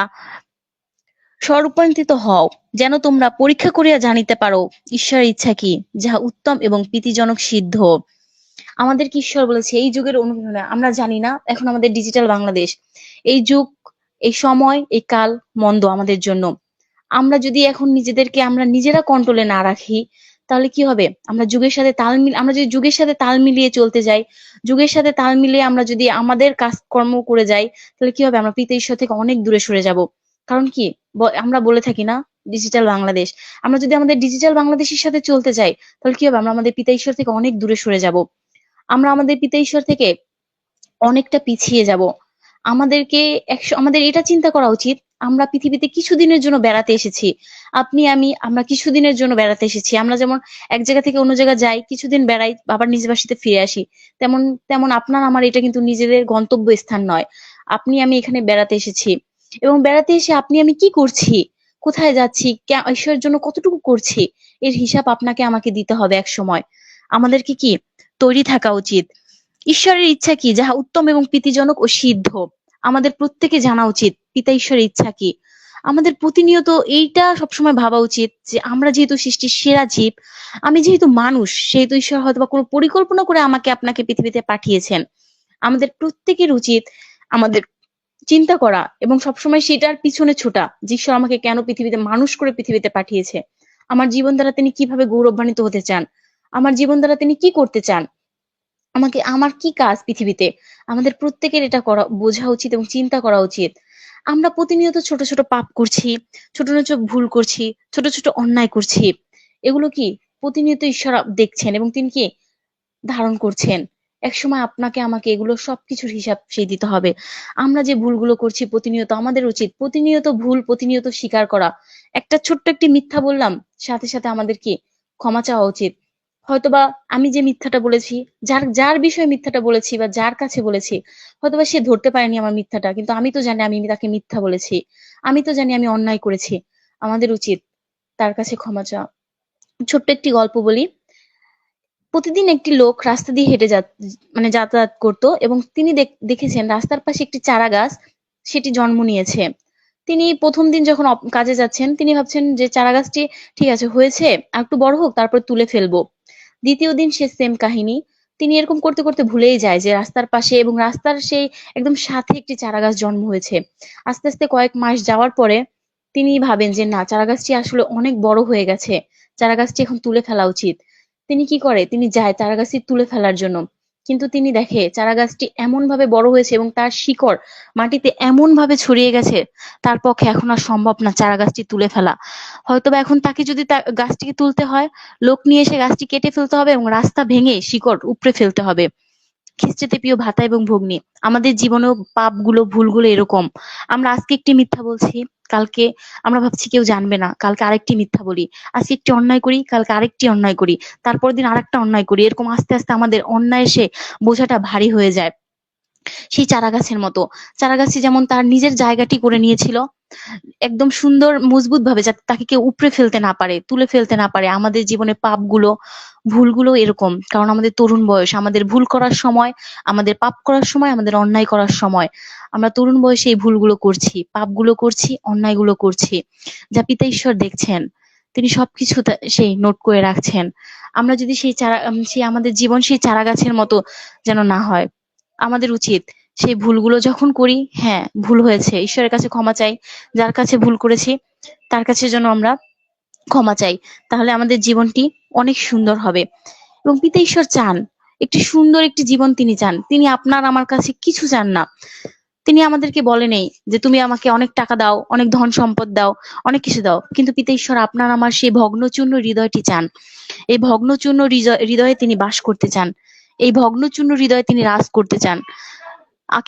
[SPEAKER 2] স্বরূপান্তরিত হও, যেন তোমরা পরীক্ষা করিয়া জানিতে পারো ঈশ্বরের ইচ্ছা কি, যাহা উত্তম এবং প্রীতিজনক সিদ্ধ। আমাদেরকে ঈশ্বর বলেছে এই যুগের অনুরূপ হইও না। আমরা জানি না, এখন আমাদের ডিজিটাল বাংলাদেশ, এই যুগ, এই সময়, এই কাল মন্দ আমাদের জন্য। আমরা যদি এখন আমরা নিজেরা কন্ট্রোলে না রাখি, তাহলে কি হবে? আমরা যদি যুগের সাথে তাল মিলিয়ে চলতে যাই, যুগের সাথে তাল মিলিয়ে আমরা যদি আমাদের কাজকর্ম করে যাই, তাহলে কি হবে? আমরা পিতা ঈশ্বর থেকে অনেক দূরে সরে যাব। কারণ কি আমরা বলে থাকি না, ডিজিটাল বাংলাদেশ, আমরা যদি আমাদের ডিজিটাল বাংলাদেশের সাথে চলতে যাই, তাহলে কি হবে? আমরা আমাদের পিতা ঈশ্বর থেকে অনেক দূরে সরে যাব। আমরা আমাদের পিতা ঈশ্বর থেকে অনেকটা পিছিয়ে যাব। আমাদের এটা চিন্তা করা উচিত, আমরা পৃথিবীতে কিছুদিনের জন্য বেড়াতে এসেছি। আমরা কিছুদিনের জন্য বেড়াতে এসেছি। আমরা যেমন এক জায়গা থেকে অন্য জায়গায় যাই, কিছুদিন বেড়াই, আবার নিজ বাসিতে ফিরে আসি। তেমন তেমন আপনার আমার এটা কিন্তু নিজেদের গন্তব্য স্থান নয়। আমি এখানে বেড়াতে এসেছি, এবং বেড়াতে এসে আপনি আমি কি করছি, কোথায় যাচ্ছি, ঈশ্বরের জন্য কতটুকু করছি, এর হিসাব আপনাকে আমাকে দিতে হবে এক সময়। আমাদেরকে কি তৈরি থাকা উচিত। ঈশ্বরের ইচ্ছা কি, যাহা উত্তম এবং প্রীতিজনক ও সিদ্ধ। আমাদের প্রত্যেকে জানা উচিত পিতা ঈশ্বরের ইচ্ছা কি। আমাদের প্রতিনিয়ত এইটা সবসময় ভাবা উচিত যে আমরা যেহেতু সৃষ্টির সেরা জীব, আমি যেহেতু মানুষ, সেহেতু ঈশ্বর হয়তো বা কোনো পরিকল্পনা করে আমাকে আপনাকে পৃথিবীতে পাঠিয়েছেন। আমাদের প্রত্যেকের উচিত আমাদের চিন্তা করা এবং সবসময় সেটার পিছনে ছোটা যে ঈশ্বর আমাকে কেন পৃথিবীতে মানুষ করে পৃথিবীতে পাঠিয়েছে, আমার জীবন দ্বারা তিনি কিভাবে গৌরবান্বিত হতে চান, আমার জীবন দ্বারা তিনি কি করতে চান, আমার কি কাজ পৃথিবীতে। আমাদের প্রত্যেকের এটা বোঝা উচিত এবং চিন্তা করা উচিত। আমরা প্রতিনিয়ত ছোট ছোট পাপ করছি, ছোট ছোট ভুল করছি, ছোট ছোট অন্যায় করছি। এগুলো কি প্রতিনিয়ত ঈশ্বর দেখছেন এবং তিনি কি ধারণ করছেন। একসময় আপনাকে আমাকে এগুলো সবকিছুর হিসাব সেই দিতে হবে। আমরা যে ভুলগুলো করছি প্রতিনিয়ত, আমাদের উচিত প্রতিনিয়ত ভুল প্রতিনিয়ত স্বীকার করা। একটা ছোট্ট একটি মিথ্যা বললাম, সাথে সাথে আমাদের কি ক্ষমা চাওয়া উচিত। হয়তোবা আমি যে মিথ্যাটা বলেছি, যার যার বিষয়ে মিথ্যাটা বলেছি বা যার কাছে বলেছি, হয়তোবা সে ধরতে পারেনি আমার মিথ্যাটা, কিন্তু আমি তো জানি আমি তাকে মিথ্যা বলেছি, আমি তো জানি আমি অন্যায় করেছি। আমাদের উচিত তার কাছে ক্ষমা চাওয়া। ছোট্ট একটি গল্প বলি। প্রতিদিন একটি লোক রাস্তা দিয়ে হেঁটে মানে যাতায়াত করতো এবং তিনি দেখেছেন রাস্তার পাশে একটি চারা গাছ সেটি জন্ম নিয়েছে। তিনি প্রথম দিন যখন কাজে যাচ্ছেন তিনি ভাবছেন যে চারা গাছটি ঠিক আছে হয়েছে, আর একটু বড় হোক তারপর তুলে ফেলবো। দ্বিতীয় দিন সে সেম কাহিনী। তিনি এরকম করতে করতে ভুলেই যায় যে রাস্তার পাশে এবং রাস্তার সেই একদম সাথে একটি চারা গাছ জন্ম হয়েছে। আস্তে আস্তে কয়েক মাস যাওয়ার পরে তিনি ভাবেন যে না, চারা গাছটি আসলে অনেক বড় হয়ে গেছে, চারা গাছটি এখন তুলে ফেলা উচিত। তিনি কি করে, তিনি যায় চারা গাছটি তুলে ফেলার জন্য। কিন্তু তিনি দেখে চারা গাছটি এমন ভাবে বড় হয়েছে এবং তার শিকড় মাটিতে এমন ভাবে ছড়িয়ে গেছে, তার পক্ষে এখন আর সম্ভব না চারা গাছটি তুলে ফেলা। হয়তোবা এখন তাকে যদি গাছটিকে তুলতে হয়, লোক নিয়ে এসে গাছটি কেটে ফেলতে হবে এবং রাস্তা ভেঙে শিকড় উপড়ে ফেলতে হবে। খ্রিস্টতে প্রিয় ভাতা এবং ভগ্নী, আমাদের জীবনেও পাপগুলো ভুলগুলো এরকম। আমরা আজকে একটি মিথ্যা বলছি, কালকে আমরা ভাবছি কেউ জানবে না, কালকে আরেকটি মিথ্যা বলি। আজকে একটি অন্যায় করি, কালকে আরেকটি অন্যায় করি, তারপরের দিন আরেকটা অন্যায় করি। এরকম আস্তে আস্তে আমাদের অন্যায় এসে বোঝাটা ভারী হয়ে যায়। সেই চারা গাছের মতো, চারা গাছটি যেমন তার নিজের জায়গাটি করে নিয়েছিল একদম সুন্দর মজবুত ভাবে, যাতে তাকে কেউ উপড়ে ফেলতে না পারে, তুলে ফেলতে না পারে। আমাদের জীবনে পাপগুলো ভুলগুলো এরকম, কারণ আমাদের তরুণ বয়স, আমাদের ভুল করার সময়, আমাদের পাপ করার সময়, আমাদের অন্যায় করার সময়। আমরা তরুণ বয়সে এই ভুলগুলো করছি, পাপগুলো করছি, অন্যায়গুলো করছি, যা পিতা ঈশ্বর দেখছেন। তিনি সবকিছু সেই নোট করে রাখছেন। আমরা যদি সেই সেই আমাদের জীবন সেই চারা গাছের মতো যেন না হয়। আমাদের উচিত সেই ভুলগুলো যখন করি, হ্যাঁ ভুল হয়েছে, ঈশ্বরের কাছে ক্ষমা চাই। যার কাছে ভুল করেছি তার কাছে যেন আমরা ক্ষমা চাই, তাহলে আমাদের জীবনটি অনেক সুন্দর হবে। এবং পিতা ঈশ্বর চান একটি সুন্দর একটি জীবন, তিনি চান। তিনি আপনার আমার কাছে কিছু চান না। তিনি আমাদেরকে বলেনি যে তুমি আমাকে অনেক টাকা দাও, অনেক ধন সম্পদ দাও, অনেক কিছু দাও, কিন্তু পিতা ঈশ্বর আপনার আমার সেই ভগ্নচূর্ণ হৃদয়টি চান। এই ভগ্নচূর্ণ হৃদয়ে তিনি বাস করতে চান, এই ভগ্নচূর্ণ হৃদয়ে তিনি রাজ করতে চান।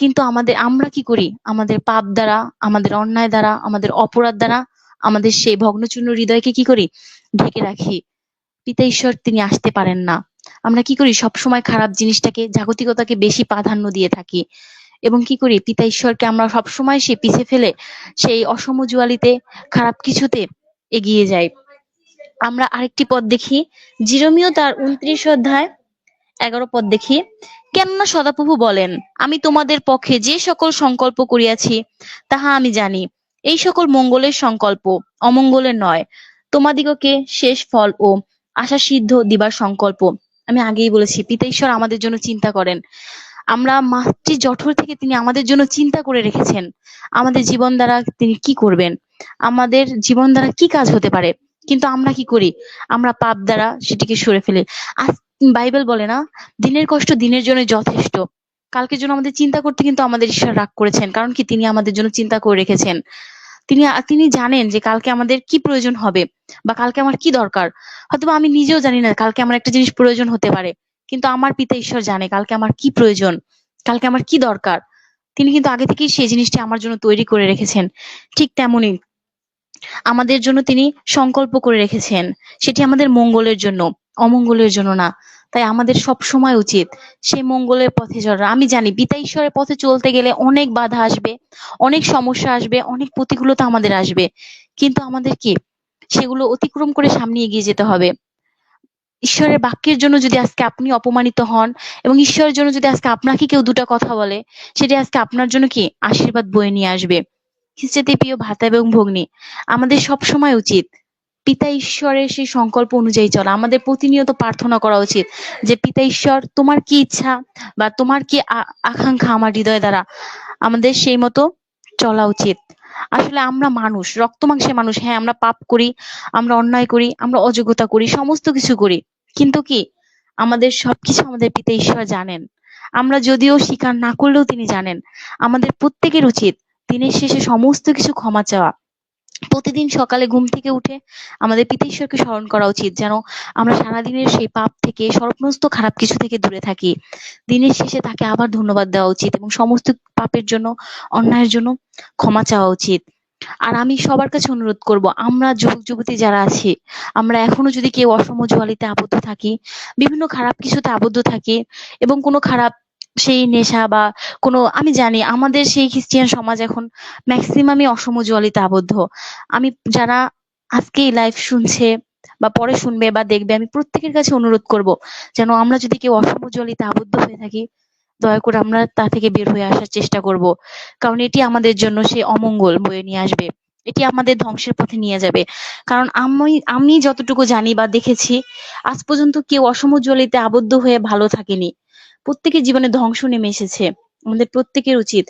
[SPEAKER 2] কিন্তু আমরা কি করি, আমাদের পাপ দ্বারা, আমাদের অন্যায় দ্বারা, আমাদের অপরাধ দ্বারা আমাদের সেই ভগ্নচূর্ণ হৃদয়কে কি করি, ঢেকে রাখি। পিতা ঈশ্বর তিনি আসতে পারেন না। আমরা কি করি, সবসময় খারাপ জিনিসটাকে, জাগতিকতাকে বেশি প্রাধান্য দিয়ে থাকি এবং কি করি, পিতা ঈশ্বরকে আমরা সবসময় সে পিছে ফেলে সেই অসম জুয়ালিতে, খারাপ কিছুতে এগিয়ে যাই। আমরা আরেকটি পদ দেখি, জিরোমীয় তার 29 অধ্যায় 11 পদ দেখি। কেননা সদাপ্রভু বলেন, আমি তোমাদের পক্ষে যে সকল সংকল্প করিয়াছি তাহা আমি জানি, এই সকল মঙ্গলের সংকল্প, অমঙ্গলের নয়, তোমাদিগকে শেষ ফল ও আশা সিদ্ধ দিবার সংকল্প। আমি আগেই বলেছি পিতা ঈশ্বর আমাদের জন্য চিন্তা করেন। আমরা মাতৃ জঠর থেকে তিনি আমাদের জন্য চিন্তা করে রেখেছেন আমাদের জীবন দ্বারা তিনি কি করবেন, আমাদের জীবন দ্বারা কি কাজ হতে পারে। কিন্তু আমরা কি করি, আমরা পাপ দ্বারা সেটিকে সরে ফেলি। আজ বাইবেল বলে না, দিনের কষ্ট দিনের জন্য যথেষ্ট। কালকের জন্য আমাদের চিন্তা করতে কিন্তু আমাদের ঈশ্বর রাগ করেছেন, কারণ কি তিনি আমাদের জন্য চিন্তা করে রেখেছেন। তিনি তিনি জানেন যে কালকে আমাদের কি প্রয়োজন হবে বা কালকে আমার কি দরকার। হয়তো আমি নিজেও জানি না কালকে আমার একটা জিনিস প্রয়োজন হতে পারে, কিন্তু আমার পিতা ঈশ্বর জানে কালকে আমার কি প্রয়োজন, কালকে আমার কি দরকার। তিনি কিন্তু আগে থেকেই সেই জিনিসটি আমার জন্য তৈরি করে রেখেছেন। ঠিক তেমনি আমাদের জন্য তিনি সংকল্প করে রেখেছেন, সেটি আমাদের মঙ্গলের জন্য, অমঙ্গলের জন্য না। তাই আমাদের সব সময় উচিত সেই মঙ্গলের পথে চলা। আমি জানি পিতা ঈশ্বরের পথে চলতে গেলে অনেক বাধা আসবে, অনেক সমস্যা আসবে, অনেক প্রতিকূলতা আমাদের আসবে, কিন্তু আমাদের কি সেগুলো অতিক্রম করে সামনে এগিয়ে যেতে হবে। ঈশ্বরের বাক্যের জন্য যদি আজকে আপনি অপমানিত হন এবং ঈশ্বরের জন্য যদি আজকে আপনাকে কেউ দুটা কথা বলে, সেটি আজকে আপনার জন্য কি আশীর্বাদ বয়ে নিয়ে আসবে। খ্রিস্টতে প্রিয় ভাতা এবং ভগ্নী, আমাদের সব সময় উচিত পিতা ঈশ্বরের সেই সংকল্প অনুযায়ী চলা। আমাদের প্রতিনিয়ত প্রার্থনা করা উচিত যে পিতা ঈশ্বর তোমার কি ইচ্ছা বা তোমার কি আকাঙ্ক্ষা আমার হৃদয় দ্বারা, আমাদের সেই মতো চলা উচিত। আসলে আমরা মানুষ, রক্ত মাংসের মানুষ, হ্যাঁ আমরা পাপ করি, আমরা অন্যায় করি, আমরা অযোগ্যতা করি, সমস্ত কিছু করি, কিন্তু কি আমাদের সবকিছু আমাদের পিতা ঈশ্বর জানেন। আমরা যদিও স্বীকার না করলেও তিনি জানেন। আমাদের প্রত্যেকের উচিত দিনের শেষে সমস্ত কিছু ক্ষমা চাওয়া। প্রতিদিন সকালে ঘুম থেকে উঠে আমাদের পিতা ঈশ্বরকে স্মরণ করা উচিত, যেন আমরা সারাদিনের সেই পাপ থেকে, সমস্ত খারাপ কিছু থেকে দূরে থাকি। দিনের শেষে তাকে আবার ধন্যবাদ দেওয়া উচিত এবং সমস্ত পাপের জন্য, অন্যায়ের জন্য ক্ষমা চাওয়া উচিত। আর আমি সবার কাছে অনুরোধ করব, আমরা যুবক যুবতী যারা আছি, আমরা এখনো যদি কেউ অসম জুয়ালিতে আবদ্ধ থাকি, বিভিন্ন খারাপ কিছুতে আবদ্ধ থাকি, এবং কোনো খারাপ সেই নেশা বা কোনো, আমি জানি আমাদের সেই খ্রিস্টিয়ান সমাজ এখন ম্যাক্সিমামই অসম জুয়ালিতে আবদ্ধ। আমি যারা আজকে এই লাইভ শুনছে বা পরে শুনবে বা দেখবে, আমি প্রত্যেকের কাছে অনুরোধ করব, যেন আমরা যদি কেউ অসম জুয়ালিতে আবদ্ধ হয়ে থাকি, দয়া করে আমরা তা থেকে বের হয়ে আসার চেষ্টা করব। কারণ এটি আমাদের জন্য সে অমঙ্গল বয়ে নিয়ে আসবে, এটি আমাদের ধ্বংসের পথে নিয়ে যাবে। কারণ আমি যতটুকু জানি বা দেখেছি, আজ পর্যন্ত কেউ অসমজলিতে আবদ্ধ হয়ে ভালো থাকেনি। প্রত্যেকের জীবনে ধ্বংস নেমে এসেছে। আমাদের প্রত্যেকের উচিত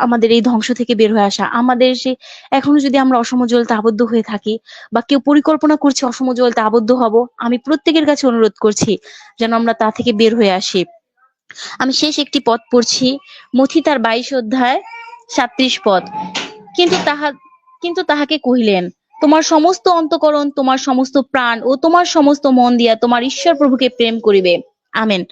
[SPEAKER 2] আমাদের এই ধ্বংস থেকে বের হয়ে আসা। আমাদের সে এখনো যদি আমরা অসমজলিতে আবদ্ধ হয়ে থাকি, বা কেউ পরিকল্পনা করছে অসমজলিতে আবদ্ধ হব, আমি প্রত্যেকের কাছে অনুরোধ করছি যেন আমরা তা থেকে বের হয়ে আসি। আমি শেষ একটি পদ পড়ছি, মথি তার 22 অধ্যায় 37 পদ। কিন্তু তাহা কিন্তু তাহাকে কহিলেন, তোমার সমস্ত অন্তঃকরণ, তোমার সমস্ত প্রাণ ও তোমার সমস্ত মন দিয়া তোমার ঈশ্বর প্রভুকে প্রেম করিবে। আমেন।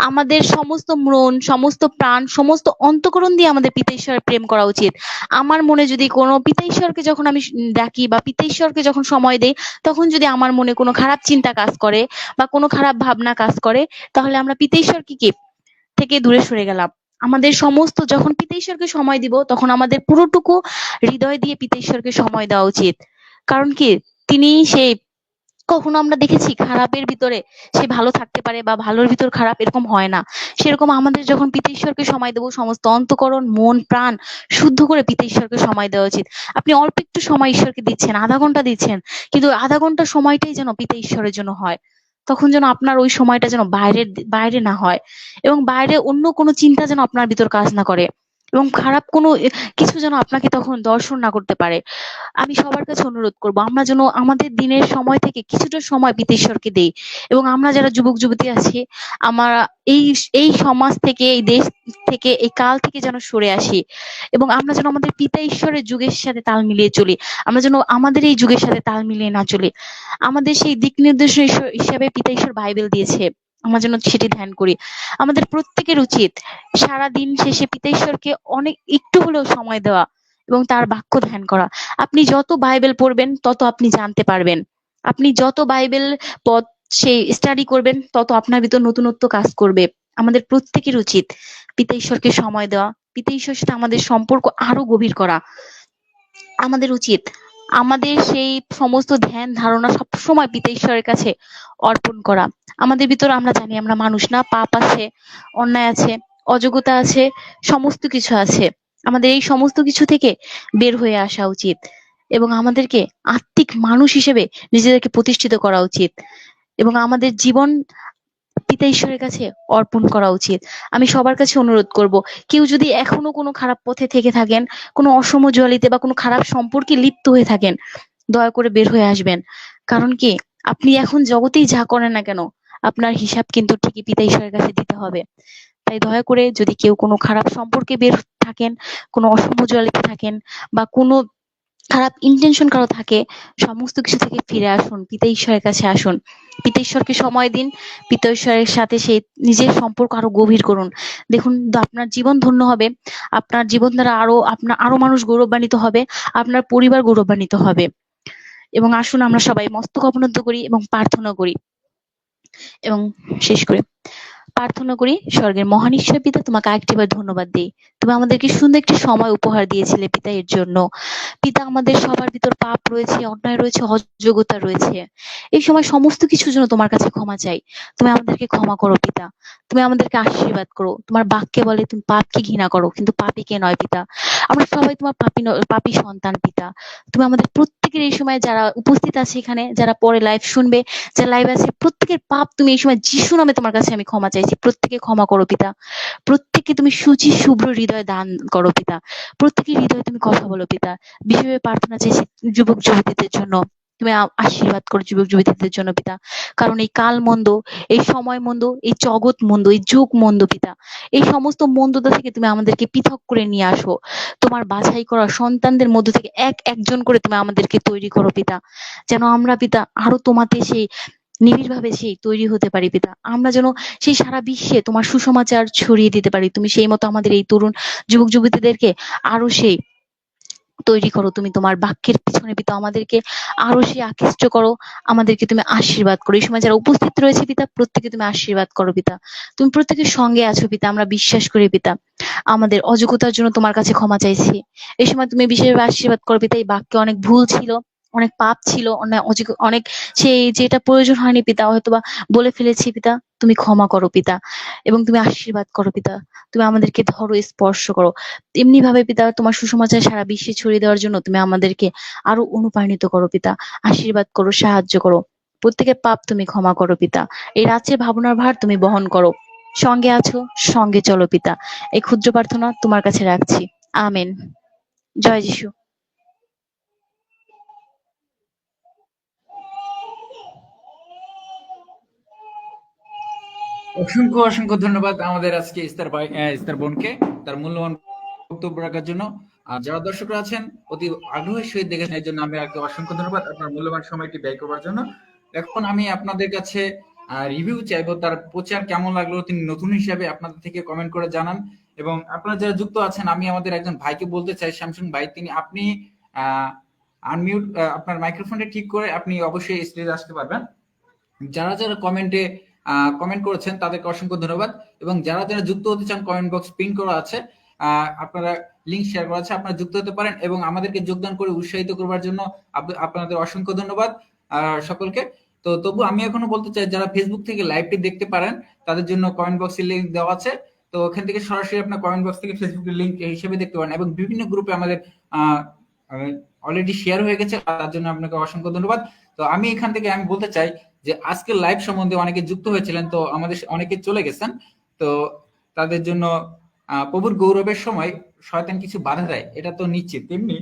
[SPEAKER 2] আমাদের সমস্ত মন, সমস্ত প্রাণ, সমস্ত অন্তঃকরণ দিয়ে আমাদের পিতা ঈশ্বরের প্রেম করা উচিত। আমার মনে যদি কোনো পিতা ঈশ্বরকে যখন আমি ডাকি বা পিতা ঈশ্বরকে যখন সময় দেই, তখন যদি আমার মনে কোনো খারাপ চিন্তা কাজ করে বা কোনো খারাপ ভাবনা কাজ করে, তাহলে আমরা পিতা ঈশ্বরকে কি থেকে দূরে সরে গেলাম। আমাদের সমস্ত যখন পিতা ঈশ্বরকে সময় দিব, তখন আমাদের পুরোটুকু হৃদয় দিয়ে পিতা ঈশ্বরকে সময় দেওয়া উচিত। কারণ কি, তিনি সেই, কখনো আমরা দেখেছি খারাপের ভিতরে সে ভালো থাকতে পারে বা ভালোর ভিতর খারাপ, এরকম হয় না। সেরকম আমাদের যখন পিতা ঈশ্বরকে সময় দেবো, সমস্ত অন্তঃকরণ মন প্রাণ শুদ্ধ করে পিতা ঈশ্বরকে সময় দেওয়া উচিত। আপনি অল্প একটু সময় ঈশ্বরকে দিচ্ছেন, আধা ঘন্টা দিচ্ছেন, কিন্তু আধা ঘন্টা সময়টাই যেন পিতা ঈশ্বরের জন্য হয়। তখন যেন আপনার ওই সময়টা যেন বাইরে না হয়, এবং বাইরে অন্য কোনো চিন্তা যেন আপনার ভিতর কাজ না করে, এবং খারাপ কোনো কিছু যেন আপনাকে তখন দর্শন না করতে পারে। আমি সবার কাছে অনুরোধ করব, আমরা যেন আমাদের দিনের সময় থেকে কিছুটা সময় পিতা ঈশ্বরকে দেই, এবং আমরা যারা যুবক যুবতী আছি, আমরা এই এই সমাজ থেকে, এই দেশ থেকে, এই কাল থেকে যেন সরে আসি, এবং আমরা যেন আমাদের পিতা ঈশ্বরের যুগের সাথে তাল মিলিয়ে চলি। আমরা যেন আমাদের এই যুগের সাথে তাল মিলিয়ে না চলি। আমাদের সেই দিক নির্দেশনা হিসাবে পিতা ঈশ্বর বাইবেল দিয়েছে, আমরা যেন সেটি ধ্যান করি। আমাদের প্রত্যেকের উচিত সারা দিন শেষে পিতা ঈশ্বরকে অনেক একটু হলেও সময় দেওয়া এবং তার বাক্য ধ্যান করা। আপনি যত বাইবেল পড়বেন তত আপনি জানতে পারবেন। আপনি যত বাইবেল পড় সেই স্টাডি করবেন, তত আপনার ভিতর নতুনত্ব কাজ করবে। আমাদের প্রত্যেকের উচিত পিতা ঈশ্বরকে সময় দেওয়া, পিতা ঈশ্বরের সাথে আমাদের সম্পর্ক আরো গভীর করা। আমাদের উচিত আমাদের সেই সমস্ত ধ্যান ধারণা সবসময় পিতা ঈশ্বরের কাছে অর্পণ করা। আমাদের ভিতর, আমরা জানি আমরা মানুষ না, পাপ আছে, অন্যায় আছে, অযোগ্যতা আছে, সমস্ত কিছু আছে। আমাদের এই সমস্ত কিছু থেকে বের হয়ে আসা উচিত, এবং আমাদেরকে আত্মিক মানুষ হিসেবে নিজেদেরকে প্রতিষ্ঠিত করা উচিত, এবং আমাদের জীবন পিতা ঈশ্বরের কাছে অর্পণ করা উচিত। আমি সবার কাছে অনুরোধ করব, কেউ যদি এখনো কোনো খারাপ পথে থেকে থাকেন, কোনো অসম জুয়ালিতে বা কোনো খারাপ সম্পর্কে লিপ্ত হয়ে থাকেন, দয়া করে বের হয়ে আসবেন। কারণ কি, আপনি এখন জগতেই যা করেন না কেন, আপনার হিসাব কিন্তু ঠিকই পিতা ঈশ্বরের কাছে দিতে হবে। তাই দয়া করে, যদি কেউ কোনো খারাপ সম্পর্কে বের থাকেন, কোনো অসম জুয়ালিতে থাকেন, বা কোনো খারাপ ইন্টেনশন কারো থাকে, সমস্ত কিছু থেকে ফিরে আসুন, পিতা ঈশ্বরের কাছে আসুন, পিতা ঈশ্বরকে সময় দিন, পিতা ঈশ্বরের সাথে সেই নিজের সম্পর্ক আরো গভীর করুন। দেখুন, আপনার জীবন ধন্য হবে, আপনার জীবন দ্বারা আরো মানুষ গৌরবান্বিত হবে, আপনার পরিবার গৌরবান্বিত হবে। এবং আসুন আমরা সবাই মস্তক অবনত করি এবং প্রার্থনা করি, এবং শেষ করি। প্রার্থনা করি। স্বর্গের মহান ঈশ্বর পিতা, তোমাকে আরেকটিবার ধন্যবাদ দিই। তুমি আমাদেরকে সুন্দর একটি সময় উপহার দিয়েছিলে পিতা, এর জন্য। পিতা, আমাদের সবার ভিতর পাপ রয়েছে, অন্যায় রয়েছে, অযোগ্যতা রয়েছে। এই সময় সমস্ত কিছুর জন্য তোমার কাছে ক্ষমা চাই। তুমি আমাদেরকে ক্ষমা করো পিতা, তুমি আমাদেরকে আশীর্বাদ করো। তোমার বাক্যে বলে তুমি পাপকে ঘৃণা করো, কিন্তু পাপীকে নয় পিতা। আমরা সবাই তোমার পাপী সন্তান পিতা। তুমি আমাদের প্রত্যেকের এই সময় যারা উপস্থিত আছে এখানে, যারা পরে লাইভ শুনবে, যারা লাইভ আছে, প্রত্যেকের পাপ তুমি এই সময় যিশু নামে তোমার কাছে আমি ক্ষমা চাইছি। প্রত্যেকে ক্ষমা করো পিতা। প্রত্যেককে তুমি শুচি শুভ্র হৃদয় দান করো পিতা। প্রত্যেকের হৃদয়ে তুমি কথা বলো পিতা। বিশেষভাবে প্রার্থনা চাইছি যুবক যুবতীদের জন্য, তুমি আশীর্বাদ করো যুবক যুবতীদের জন্য পিতা। কারণ এই কাল মন্দ, এই সময় মন্দ, এই জগৎ মন্দ, এই যুগ মন্দ পিতা। এই সমস্ত মন্দতা থেকে তুমি আমাদেরকে পৃথক করে নিয়ে আসো। তোমার বাছাই করা সন্তানদের মধ্য থেকে একজন করে তুমি আমাদেরকে তৈরি করো পিতা, যেন আমরা পিতা আরো তোমাতে সেই নিবিড় ভাবে সেই তৈরি হতে পারি পিতা। আমরা যেন সেই সারা বিশ্বে তোমার সুসমাচার ছড়িয়ে দিতে পারি। তুমি সেই মতো আমাদের এই তরুণ যুবক যুবতীদেরকে আরো সেই তৈরি করো তুমি তোমার বাক্যের পিছনে পিতা, আমাদেরকে আরো সে আকৃষ্ট করো, আমাদেরকে তুমি আশীর্বাদ করো। এই সময় যারা উপস্থিত রয়েছে পিতা, প্রত্যেকে তুমি আশীর্বাদ করো পিতা। তুমি প্রত্যেকের সঙ্গে আছো পিতা, আমরা বিশ্বাস করি পিতা। আমাদের অযোগ্যতার জন্য তোমার কাছে ক্ষমা চাইছি। এই সময় তুমি বিশেষভাবে আশীর্বাদ করো পিতা। এই বাক্যে অনেক ভুল ছিল, অনেক পাপ ছিল, অনেক সেই যেটা প্রয়োজন হয়নি পিতা, হয়তোবা বলে ফেলেছি পিতা। তুমি ক্ষমা করো পিতা, এবং তুমি আশীর্বাদ করো পিতা। তুমি আমাদেরকে ধরো, স্পর্শ করো। এমনি ভাবে পিতা তোমার সুসমাচার সারা বিশ্বে ছড়িয়ে দেওয়ার জন্য তুমি আমাদেরকে আরো অনুপ্রাণিত করো পিতা। আশীর্বাদ করো, সাহায্য করো। প্রত্যেকের পাপ তুমি ক্ষমা করো পিতা। এই রাজ্যের ভাবনার ভার তুমি বহন করো। সঙ্গে আছো, সঙ্গে চলো পিতা। এই ক্ষুদ্র প্রার্থনা তোমার কাছে রাখছি। আমেন। জয় যিশু।
[SPEAKER 1] অসংখ্য অসংখ্য ধন্যবাদ আমাদের আজকে ইস্তার ভাই, ইস্তার বোনকে তার মূল্যবান বক্তব্য রাখার জন্য। আর যারা দর্শকরা আছেন অতি আগ্রহের সহিত দেখেছেন, এর জন্য আমি আপনাকে অসংখ্য ধন্যবাদ আপনার মূল্যবান সময়টি ব্যয় করবার জন্য। এখন আমি আপনাদের কাছে রিভিউ চাইবো, তার প্রচার কেমন লাগলো তিনি নতুন হিসাবে আপনাদের থেকে কমেন্ট করে জানান। এবং আপনারা যারা যুক্ত আছেন, আমি আমাদের একজন ভাইকে বলতে চাই, স্যামসুং ভাই, তিনি আপনি আনমিউট আপনার মাইক্রোফোনটা ঠিক করে আপনি অবশ্যই স্টেজে আসতে পারবেন। যারা যারা কমেন্টে কমেন্ট করেছেন তাদেরকে অসংখ্য ধন্যবাদ। এবং যারা যারা যুক্ত হতে চান, কমেন্ট বক্স পিন করা আছে, আপনারা লিংক শেয়ার করা আছে, আপনারা যুক্ত হতে পারেন। এবং আমাদেরকে যোগদান করে উৎসাহিত করবার জন্য আপনাদের অসংখ্য ধন্যবাদ সকলকে। তো তবু আমি এখনো বলতে চাই, যারা ফেসবুক থেকে লাইভটি দেখতে পারেন তাদের জন্য কমেন্ট বক্সে লিংক দেওয়া আছে, তো ওখান থেকে সরাসরি আপনার কমেন্ট বক্স থেকে ফেসবুকের লিংক হিসেবে দেখতে পারেন। এবং বিভিন্ন গ্রুপে আমাদের অলরেডি শেয়ার হয়ে গেছে, তার জন্য আপনাকে অসংখ্য ধন্যবাদ। তো আমি এখান থেকে আমি বলতে চাই যে আজকের লাইভ সম্বন্ধে অনেকে যুক্ত হয়েছিলেন, তো আমাদের অনেকে চলে গেছেন, তো তাদের জন্য প্রভুর গৌরবের সময় শয়তান কিছু বাধা দেয়, এটা তো নিশ্চিত। তেমনি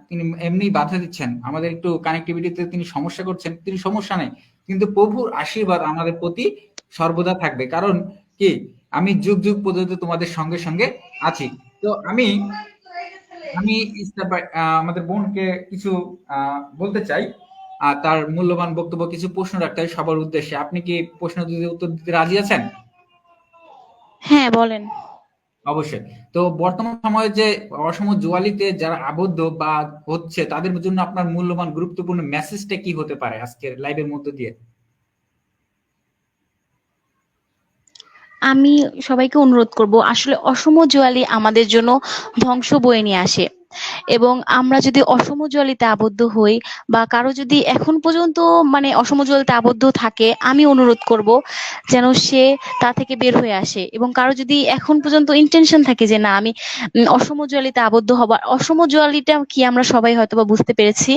[SPEAKER 1] তিনি এমনি বাধা দিচ্ছেন, আমাদের একটু কানেক্টিভিটিতে তিনি সমস্যা করছেন, তিনি সমস্যা নেই, কিন্তু প্রভুর আশীর্বাদ আমাদের প্রতি সর্বদা থাকবে। কারণ কি, আমি যুগ যুগ পর্যন্ত তোমাদের সঙ্গে সঙ্গে আছি। তো আমি আমি আমাদের বোনকে কিছু বলতে চাই, তার মূল্যবান বক্তব্য, কিছু প্রশ্ন রাখতে হয় সবার উদ্দেশ্যে। আপনি কি প্রশ্ন দিতে উত্তর দিতে রাজি আছেন?
[SPEAKER 2] হ্যাঁ, বলেন।
[SPEAKER 1] অবশ্যই। তো বর্তমান সময়ে যে অসম জুয়ালিতে যারা আবদ্ধ বা হচ্ছে, তাদের জন্য আপনার মূল্যবান গুরুত্বপূর্ণ মেসেজটা কি হতে পারে আজকের লাইভের মধ্য দিয়ে?
[SPEAKER 2] আমি সবাইকে অনুরোধ করব, আসলে অসম জুয়ালি আমাদের জন্য ধ্বংস বয়ে নিয়ে আসে। এবং আমরা যদি অসম জুয়ালিতে আবদ্ধ হই, বা কারো যদি এখন পর্যন্ত মানে অসম জুয়ালিতে আবদ্ধ থাকে, আমি অনুরোধ করব যেন সে তা থেকে বের হয়ে আসে। এবং কারো যদি এখন পর্যন্ত ইন্টেনশন থাকে যে না আমি অসম জুয়ালিতে আবদ্ধ হবার, অসম জুয়ালিটা কি আমরা সবাই হয়তোবা বুঝতে পেরেছি।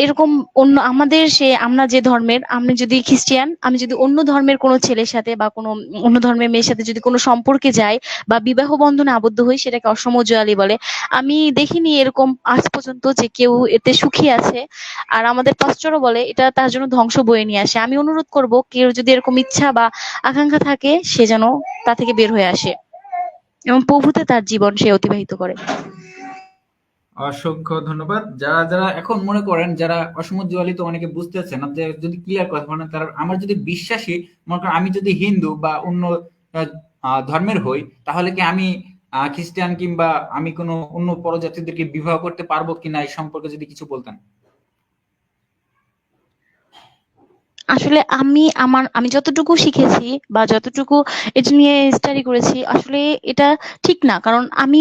[SPEAKER 2] এরকম অন্য আমাদের আমরা যে ধর্মের, আমি যদি খ্রিস্টিয়ান, আমি যদি অন্য ধর্মের কোনো ছেলের সাথে বা কোনো অন্য ধর্মের মেয়ের সাথে যদি কোনো সম্পর্কে যাই বা বিবাহ বন্ধনে আবদ্ধ হই, সেটাকে অসমজোয়ালি বলে। আমি দেখিনি এরকম আজ পর্যন্ত যে কেউ এতে সুখী আছে। আর আমাদের পাস্টরও বলে এটা তার জন্য ধ্বংস বয়ে নিয়ে আসে। আমি অনুরোধ করব, কেউ যদি এরকম ইচ্ছা বা আকাঙ্ক্ষা থাকে, সে যেন তা থেকে বের হয়ে আসে এবং প্রভুতে তার জীবন সে অতিবাহিত করে।
[SPEAKER 1] অসংখ্য ধন্যবাদ। যারা যারা এখন মনে করেন, যারা অসম জুয়ালি তো অনেকে বুঝতেছেন না, যে যদি ক্লিয়ার কথা বলেন, তারা আমার যদি বিশ্বাসী, মনে করেন আমি যদি হিন্দু বা অন্য ধর্মের হই, তাহলে কি আমি খ্রিস্টান কিংবা আমি কোনো অন্য পরজাতিদেরকে বিবাহ করতে পারবো কিনা, এই সম্পর্কে যদি কিছু বলতেন।
[SPEAKER 2] আসলে আমি যতটুকু শিখেছি বা যতটুকু এটা নিয়ে স্টাডি করেছি, আসলে এটা ঠিক না। কারণ আমি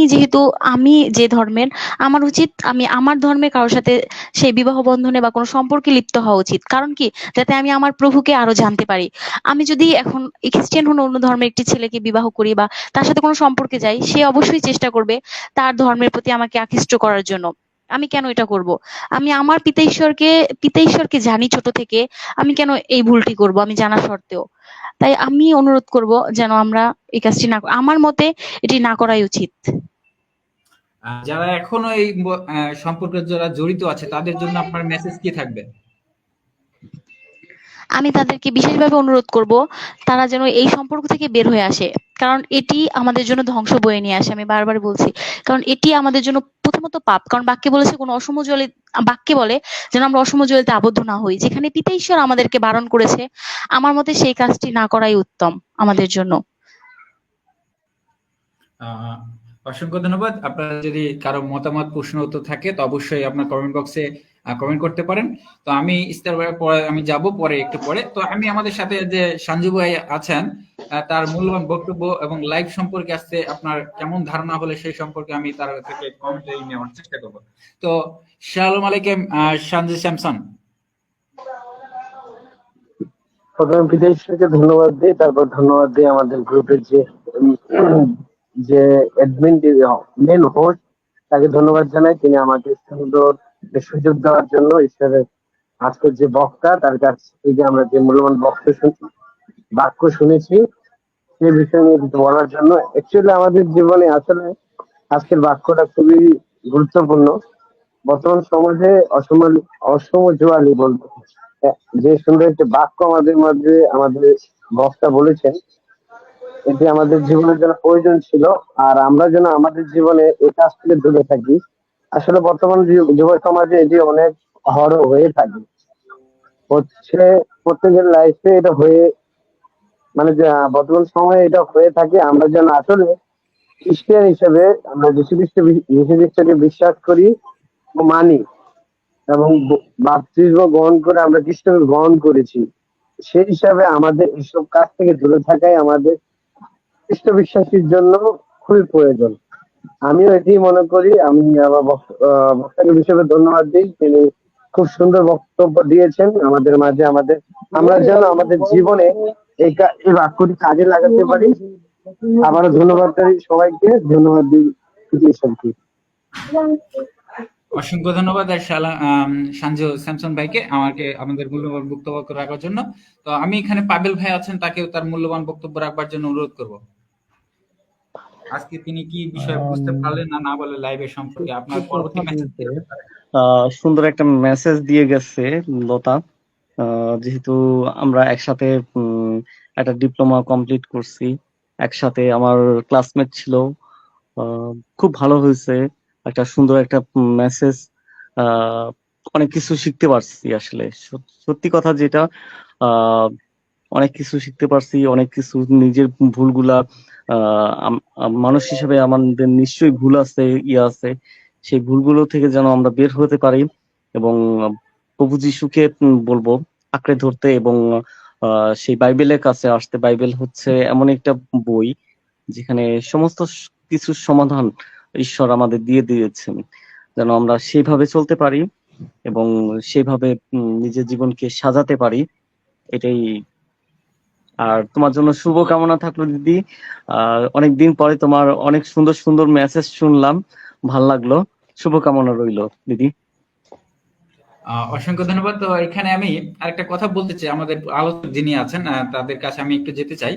[SPEAKER 2] যে ধর্মের, আমার উচিত আমি আমার ধর্মে কারোর সাথে সেই বিবাহ বন্ধনে বা কোনো সম্পর্কে লিপ্ত হওয়া উচিত। কারণ কি, যাতে আমি আমার প্রভুকে আরো জানতে পারি। আমি যদি এখন খ্রিস্টান হন অন্য ধর্মের একটি ছেলেকে বিবাহ করি বা তার সাথে কোনো সম্পর্কে যাই, সে অবশ্যই চেষ্টা করবে তার ধর্মের প্রতি আমাকে আকৃষ্ট করার জন্য। আমি কেন এটা করব? আমি আমার পিতা ঈশ্বরকে জানি ছোট থেকে, আমি কেন এই ভুলটি করব আমি জানা সত্ত্বেও? তাই আমি অনুরোধ করব যেন আমরা এই কাজটি না আমার মতে এটি না করাই উচিত।
[SPEAKER 1] যারা এখনো এই সম্পর্কে যারা জড়িত আছে, তাদের জন্য আপনার মেসেজ কি থাকবে?
[SPEAKER 2] আমি তাদেরকে বিশেষভাবে অনুরোধ করব, তারা যেন এই সম্পর্ক থেকে বের হয়ে আসে। কারণ এটি আমাদের জন্য ধ্বংস বয়ে নিয়ে আসে, আমি বারবার বলছি। কারণ এটি আমাদের জন্য প্রথমত পাপ। কারণ বাক্যে বলেছে কোন অসমজলে, বাক্যে বলে যেন আমরা অসমজলিতে আবদ্ধ না হই, যেখানে পিতা ঈশ্বর আমাদেরকে বারণ করেছে। আমার মতে সেই কাজটি না করাই উত্তম আমাদের জন্য।
[SPEAKER 1] অসংখ্য ধন্যবাদ। আপনার যদি কারো মতামত, প্রশ্ন উত্তর থাকে তো অবশ্যই আপনার কমেন্ট বক্সে কমেন্ট করতে পারেন। তো আমি ইস্তার ভাইয়ের পরে আমি যাব পরে, একটু পরে। তো আমি আমাদের সাথে যে সঞ্জু ভাই আছেন, তার মূল্যবান বক্তব্য এবং লাইভ সম্পর্কে আসছে আপনার কেমন ধারণা হলে সেই সম্পর্কে আমি তার থেকে কমেন্টে নেওয়ার চেষ্টা করব। তো শালোম আলাইকুম সঞ্জু স্যামসন।
[SPEAKER 3] প্রথমে বিদেশকে ধন্যবাদ দিই, তারপর ধন্যবাদ দিই আমাদের গ্রুপের যে অ্যাডমিন, মেন হোস্ট, তাকে ধন্যবাদ জানাই। তিনি আমাকে সুন্দর একটা সুযোগ দেওয়ার জন্য। ঈশ্বরের আজকের যে বক্তা, তার কাছ থেকে আমরা যে মূল্যবান বাক্য শুনেছি, সে বিষয় নিয়ে কিছু বলার জন্য। অ্যাকচুয়ালি আমাদের জীবনে আসলে আজকের বাক্যটা খুবই গুরুত্বপূর্ণ। বর্তমান সমাজে অসমজোয়ালি বলবো, যে সুন্দর একটি বাক্য আমাদের মাঝে আমাদের বক্তা বলেছেন, এটি আমাদের জীবনের জন্য প্রয়োজন ছিল। আর আমরা যেন আমাদের জীবনে এই কাজ থেকে দূরে থাকি। আসলে বর্তমান যুব সমাজে এটি অনেক হয়ে থাকে, হচ্ছে প্রত্যেকের লাইফে এটা হয়ে, মানে যে বর্তমান সময়ে এটা হয়ে থাকে। আমরা যেন আসলে খ্রিস্টান হিসেবে আমরা যীশু খ্রিস্টকে বিশ্বাস করি ও মানি, এবং বাপ্তিস্ম গ্রহণ করে আমরা খ্রিস্টকে গ্রহণ করেছি। সেই হিসাবে আমাদের এসব কাজ থেকে দূরে থাকাই আমাদের খ্রিস্ট বিশ্বাসীর জন্য খুবই প্রয়োজন। আমিও এটি মনে করি। আমি আমার বক্তাকে হিসেবে ধন্যবাদ দিই, তিনি খুব সুন্দর বক্তব্য দিয়েছেন আমাদের মাঝে। আমরা যেন আমাদের জীবনে এই বাক্যটি কাজে লাগাতে পারি। আবারও ধন্যবাদ দিই সবাইকে, ধন্যবাদ দিই ঈশ্বরকে।
[SPEAKER 1] অসংখ্য ধন্যবাদ আর সঞ্জু স্যামসন ভাইকে আমাকে আমাদের মূল্যবান বক্তব্য রাখার জন্য। তো আমি এখানে পাবেল ভাই আছেন, তাকেও তার মূল্যবান বক্তব্য রাখবার জন্য অনুরোধ করব। আজকে তিনি কি বিষয়ে বুঝতে পারলেন না না বলে লাইভের সম্পর্কে আপনার পরবর্তী মেসেজ কি হতে পারে?
[SPEAKER 4] সুন্দর একটা মেসেজ দিয়ে গেছে লতা। যেহেতু আমরা একসাথে একটা ডিপ্লোমা কমপ্লিট করছি, একসাথে আমার ক্লাসমেট ছিল, খুব ভালো হয়েছে। একটা সুন্দর একটা মেসেজ, অনেক কিছু শিখতে পারছি। আসলে সত্যি কথা যেটা, আহ অনেক কিছু শিখতে পারছি, অনেক কিছু নিজের ভুলগুলা, মানুষ হিসেবে আমাদের নিশ্চয়ই ভুল আছে, আছে, সেই ভুলগুলো থেকে যেন আমরা বের হতে পারি এবং প্রভু যিশুকে বলবো আঁকড়ে ধরতে এবং সেই বাইবেলের কাছে আসতে। বাইবেল হচ্ছে এমন একটা বই যেখানে সমস্ত কিছুর সমাধান ঈশ্বর আমাদের দিয়ে দিয়েছেন, যেন আমরা সেইভাবে চলতে পারি এবং সেইভাবে নিজের জীবনকে সাজাতে পারি। এটাই। আর তোমার জন্য শুভ কামনা থাকলো দিদি। অনেকদিন পরে তোমার অনেক সুন্দর সুন্দর মেসেজ শুনলাম, ভাল লাগলো। শুভকামনা রইলো দিদি।
[SPEAKER 1] অসংখ্য ধন্যবাদ। তো এখানে আমি আরেকটা কথা বলতে চাই, আমাদের আলোচক যিনি আছেন তাদের কাছে আমি একটু যেতে চাই।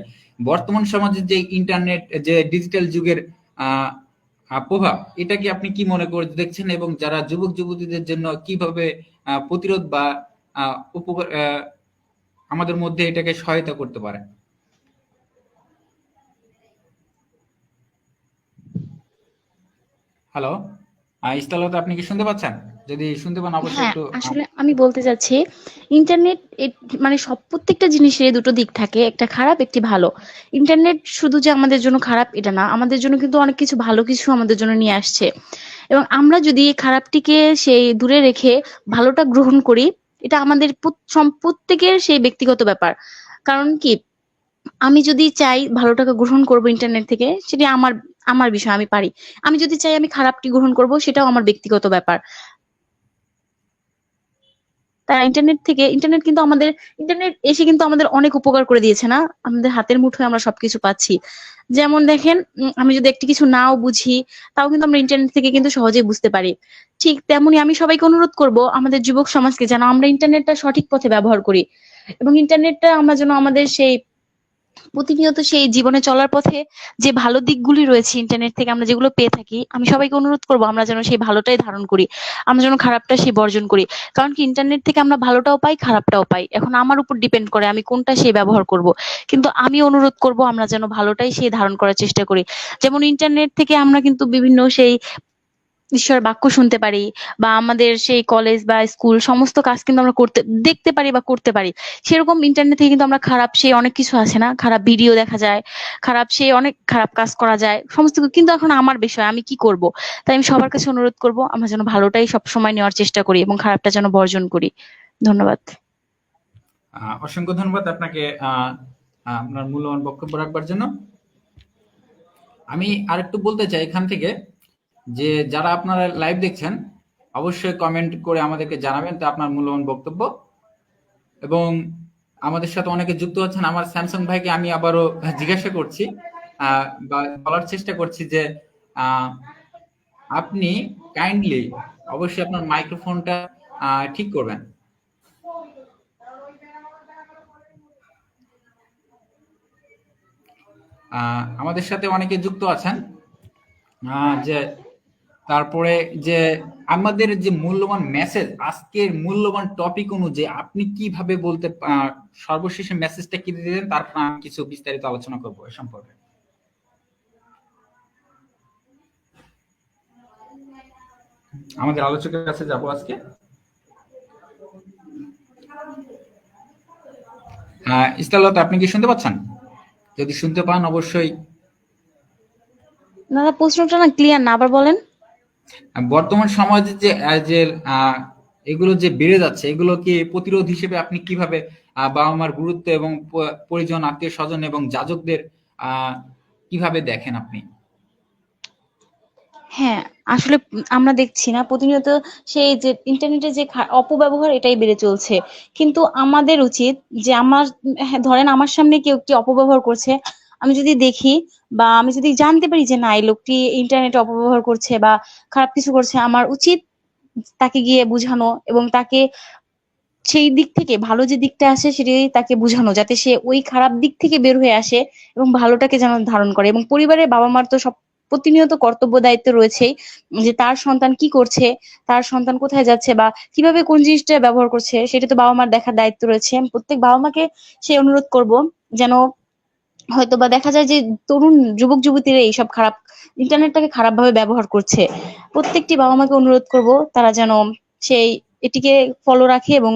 [SPEAKER 1] বর্তমান সমাজের যে ইন্টারনেট, যে ডিজিটাল যুগের আহ প্রভাব, এটা কি আপনি কি মনে করে দেখছেন, এবং যারা যুবক যুবতীদের জন্য কিভাবে প্রতিরোধ বা উপকার আমাদের মধ্যে এটাকে সহায়তা করতে পারে? হ্যালো ইস্তালতা, আপনি কি শুনতে পাচ্ছেন? যদি শুনতে পান অবশ্যই
[SPEAKER 2] হ্যাঁ,
[SPEAKER 1] একটু
[SPEAKER 2] আসলে আমি বলতে চাচ্ছি, ইন্টারনেট মানে প্রত্যেকটা জিনিসের দুটো দিক থাকে, একটা খারাপ একটি ভালো। ইন্টারনেট শুধু যে আমাদের জন্য খারাপ এটা না, আমাদের জন্য কিন্তু অনেক কিছু ভালো কিছু আমাদের জন্য নিয়ে আসছে। এবং আমরা যদি এই খারাপটিকে সেই দূরে রেখে ভালোটা গ্রহণ করি, এটা আমাদের প্রত্যেকের সেই ব্যক্তিগত ব্যাপার। কারণ কি, আমি যদি চাই ভালোটাকে গ্রহণ করব ইন্টারনেট থেকে, সেটা আমার আমার বিষয়, আমি পারি। আমি যদি চাই আমি খারাপটি গ্রহণ করব, সেটাও আমার ব্যক্তিগত ব্যাপার। তাই ইন্টারনেট কিন্তু আমাদের, ইন্টারনেট এসে কিন্তু আমাদের অনেক উপকার করে দিয়েছে না? আমাদের হাতের মুঠোয় আমরা সবকিছু পাচ্ছি। যেমন দেখেন, আমি যদি একটি কিছু নাও বুঝি, তাও কিন্তু আমরা ইন্টারনেট থেকে কিন্তু সহজেই বুঝতে পারি। ঠিক তেমনি আমি সবাইকে অনুরোধ করব, আমাদের যুবক সমাজকে, যেন আমরা ইন্টারনেটটা সঠিক পথে ব্যবহার করি, এবং ইন্টারনেটটা আমরা যেন আমাদের সেই প্রতিনিয়ত সেই জীবনে চলার পথে যে ভালো দিকগুলি রয়েছে ইন্টারনেট থেকে আমরা যেগুলো পেয়ে থাকি, আমি সবাইকে অনুরোধ করবো আমরা যেন সেই ভালোটাই ধারণ করি, আমরা যেন খারাপটা সেই বর্জন করি। কারণ কি, ইন্টারনেট থেকে আমরা ভালোটাও পাই, খারাপটাও পাই। এখন আমার উপর ডিপেন্ড করে আমি কোনটা সেই ব্যবহার করব। কিন্তু আমি অনুরোধ করব আমরা যেন ভালোটাই সেই ধারণ করার চেষ্টা করি। যেমন ইন্টারনেট থেকে আমরা কিন্তু বিভিন্ন সেই ঈশ্বরের বাক্য শুনতে পারি, বা আমাদের সেই কলেজ বা স্কুল সমস্ত কাজ কিন্তু আমরা দেখতে পারি বা করতে পারি। সেরকম ইন্টারনেট থেকে কিন্তু আমরা খারাপ সেই অনেক কিছু আছে না, খারাপ ভিডিও দেখা যায়, খারাপ সেই অনেক খারাপ কাজ করা যায় সমস্ত কিছু। কিন্তু এখন আমার বিষয়, আমি কি করব? তাই আমি সবার কাছে অনুরোধ করব আমরা যেন ভালোটাই সবসময় নেওয়ার চেষ্টা করি এবং খারাপটা যেন বর্জন করি। ধন্যবাদ।
[SPEAKER 1] অসংখ্য ধন্যবাদ আপনাকে আপনার মূল্যবান বক্তব্য রাখবার জন্য। আমি আরেকটু বলতে চাই এখান থেকে, যে যারা আপনারা লাইভ দেখছেন অবশ্যই কমেন্ট করে আমাদেরকে জানাবেন তো আপনার মূল্যবান বক্তব্য। এবং আমাদের সাথে অনেকে যুক্ত হচ্ছেন। আমার স্যামসাং ভাইকে আমি আবারও জিজ্ঞাসা করছি বা বলার চেষ্টা করছি যে আহ, আপনি কাইন্ডলি অবশ্যই আপনার মাইক্রোফোনটা ঠিক করবেন। আমাদের সাথে অনেকে যুক্ত আছেন, যে তারপরে যে আমাদের যে মূল্যবান মেসেজ, আজকের মূল্যবান টপিক অনুযায়ী আপনি কিভাবে বলতে সর্বশেষে মেসেজটা কি দিলেন, তারপর আমি কিছু বিস্তারিত আলোচনা করবো এ সম্পর্কে। আমাদের আলোচকের কাছে যাব আজকে। ইস্তালতা, আপনি কি শুনতে পাচ্ছেন? যদি শুনতে পান অবশ্যই।
[SPEAKER 2] দাদা প্রশ্নটা না ক্লিয়ার না, আবার বলেন।
[SPEAKER 1] বর্তমান সমাজে যে যে এগুলো যে বেড়ে যাচ্ছে, এগুলো কি প্রতিরোধ হিসেবে আপনি কিভাবে বাবা মার গুরুত্ব এবং পরিজন, আত্মীয় স্বজন এবং যাজকদের কিভাবে দেখেন আপনি?
[SPEAKER 2] হ্যাঁ, আসলে আমরা দেখছি না প্রতিনিয়ত সেই যে ইন্টারনেটের যে অপব্যবহার এটাই বেড়ে চলছে। কিন্তু আমাদের উচিত যে আমার, হ্যাঁ, ধরেন আমার সামনে কেউ একটি অপব্যবহার করছে, আমি যদি দেখি বা আমি যদি জানতে পারি যে না এই লোকটি ইন্টারনেটে অপব্যবহার করছে বা খারাপ কিছু করছে, আমার উচিত তাকে গিয়ে বুঝানো এবং তাকে সেই দিক থেকে ভালো যে দিকটা আছে সেটাই তাকে বুঝানো, যাতে সে ওই খারাপ দিক থেকে বের হয়ে আসে এবং ভালোটাকে যেন ধারণ করে। এবং পরিবারের বাবা মার তো সব প্রতিনিয়ত কর্তব্য দায়িত্ব রয়েছেই, যে তার সন্তান কি করছে, তার সন্তান কোথায় যাচ্ছে বা কিভাবে কোন জিনিসটা ব্যবহার করছে, সেটা তো বাবা মার দেখার দায়িত্ব রয়েছে। আমি প্রত্যেক বাবা মাকে সে অনুরোধ করব যেন, হয়তো বা দেখা যায় যে তরুণ যুবক যুবতীরা এইসব খারাপ ইন্টারনেটটাকে খারাপ ভাবে ব্যবহার করছে, প্রত্যেকটি বাবা মাকে অনুরোধ করব তারা যেন সেই এটিকে ফলো রাখে এবং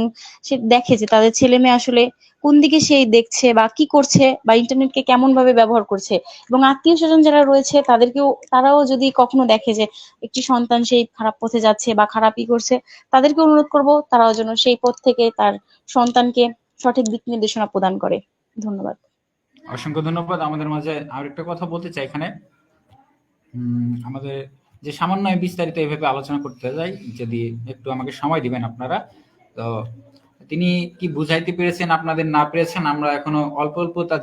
[SPEAKER 2] সে দেখে যে তাদের ছেলে মেয়ে আসলে কোন দিকে সেই দেখছে বা কি করছে বা ইন্টারনেটকে কেমন ভাবে ব্যবহার করছে। এবং আত্মীয় স্বজন যারা রয়েছে তাদেরকেও, তারাও যদি কখনো দেখে যে একটি সন্তান সেই খারাপ পথে যাচ্ছে বা খারাপই করছে, তাদেরকে অনুরোধ করব তারাও যেন সেই পথ থেকে তার সন্তানকে সঠিক দিক নির্দেশনা প্রদান করে। ধন্যবাদ।
[SPEAKER 1] অসংখ্য ধন্যবাদ। আমাদের মাঝে আরেকটা কথা বলতে চাই এখানে, আমাদের যে সামান্য বিস্তারিত এইভাবে আলোচনা করতে যাই, যদি একটু আমাকে সময় দিবেন আপনারা। তো তিনি কি বুঝাইতে পেরেছেন আপনাদের না পেরেছেন আমরা এখনো অল্প অল্প তা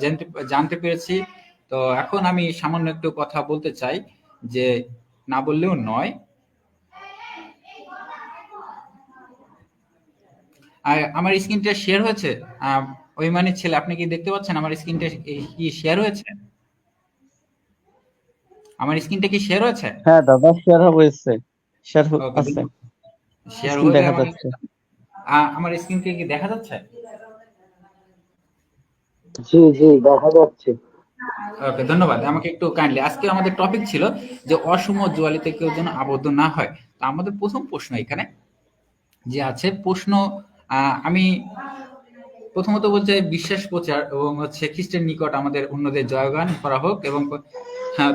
[SPEAKER 1] জানতে পেরেছি। তো এখন আমি সামান্য একটু কথা বলতে চাই, যে না বললেও নয়। আর আমার স্ক্রিনটা শেয়ার হয়েছে? ওই মানে ছেলে, আপনি কি দেখতে পাচ্ছেন আমার স্ক্রিনটা কি শেয়ার হয়েছে? আমার স্ক্রিনটা কি শেয়ার হয়েছে?
[SPEAKER 4] হ্যাঁ দাদা, শেয়ার হয়েছে, শেয়ার
[SPEAKER 1] ওকে,
[SPEAKER 4] আছে,
[SPEAKER 1] শেয়ার
[SPEAKER 4] স্ক্রিন
[SPEAKER 1] হলে
[SPEAKER 4] দেখা
[SPEAKER 1] আমাকে,
[SPEAKER 4] যাচ্ছে।
[SPEAKER 1] আমার স্ক্রিনকে কি দেখা যাচ্ছে?
[SPEAKER 3] জি জি, দেখা যাচ্ছে।
[SPEAKER 1] ওকে, ধন্যবাদ। আমাকে একটু কাইন্ডলি, আজকে আমাদের টপিক ছিল যে অসম জুয়ালিতে কেউ যেন আবদ্ধ না হয়। তো আমাদের প্রথম প্রশ্ন এখানে যে আছে প্রশ্ন, আমি প্রথমত বলতে চাই, বিশ্বাস প্রচার এবং হচ্ছে খ্রিস্টের নিকট আমাদের অন্যদের জয়গান করা হোক এবং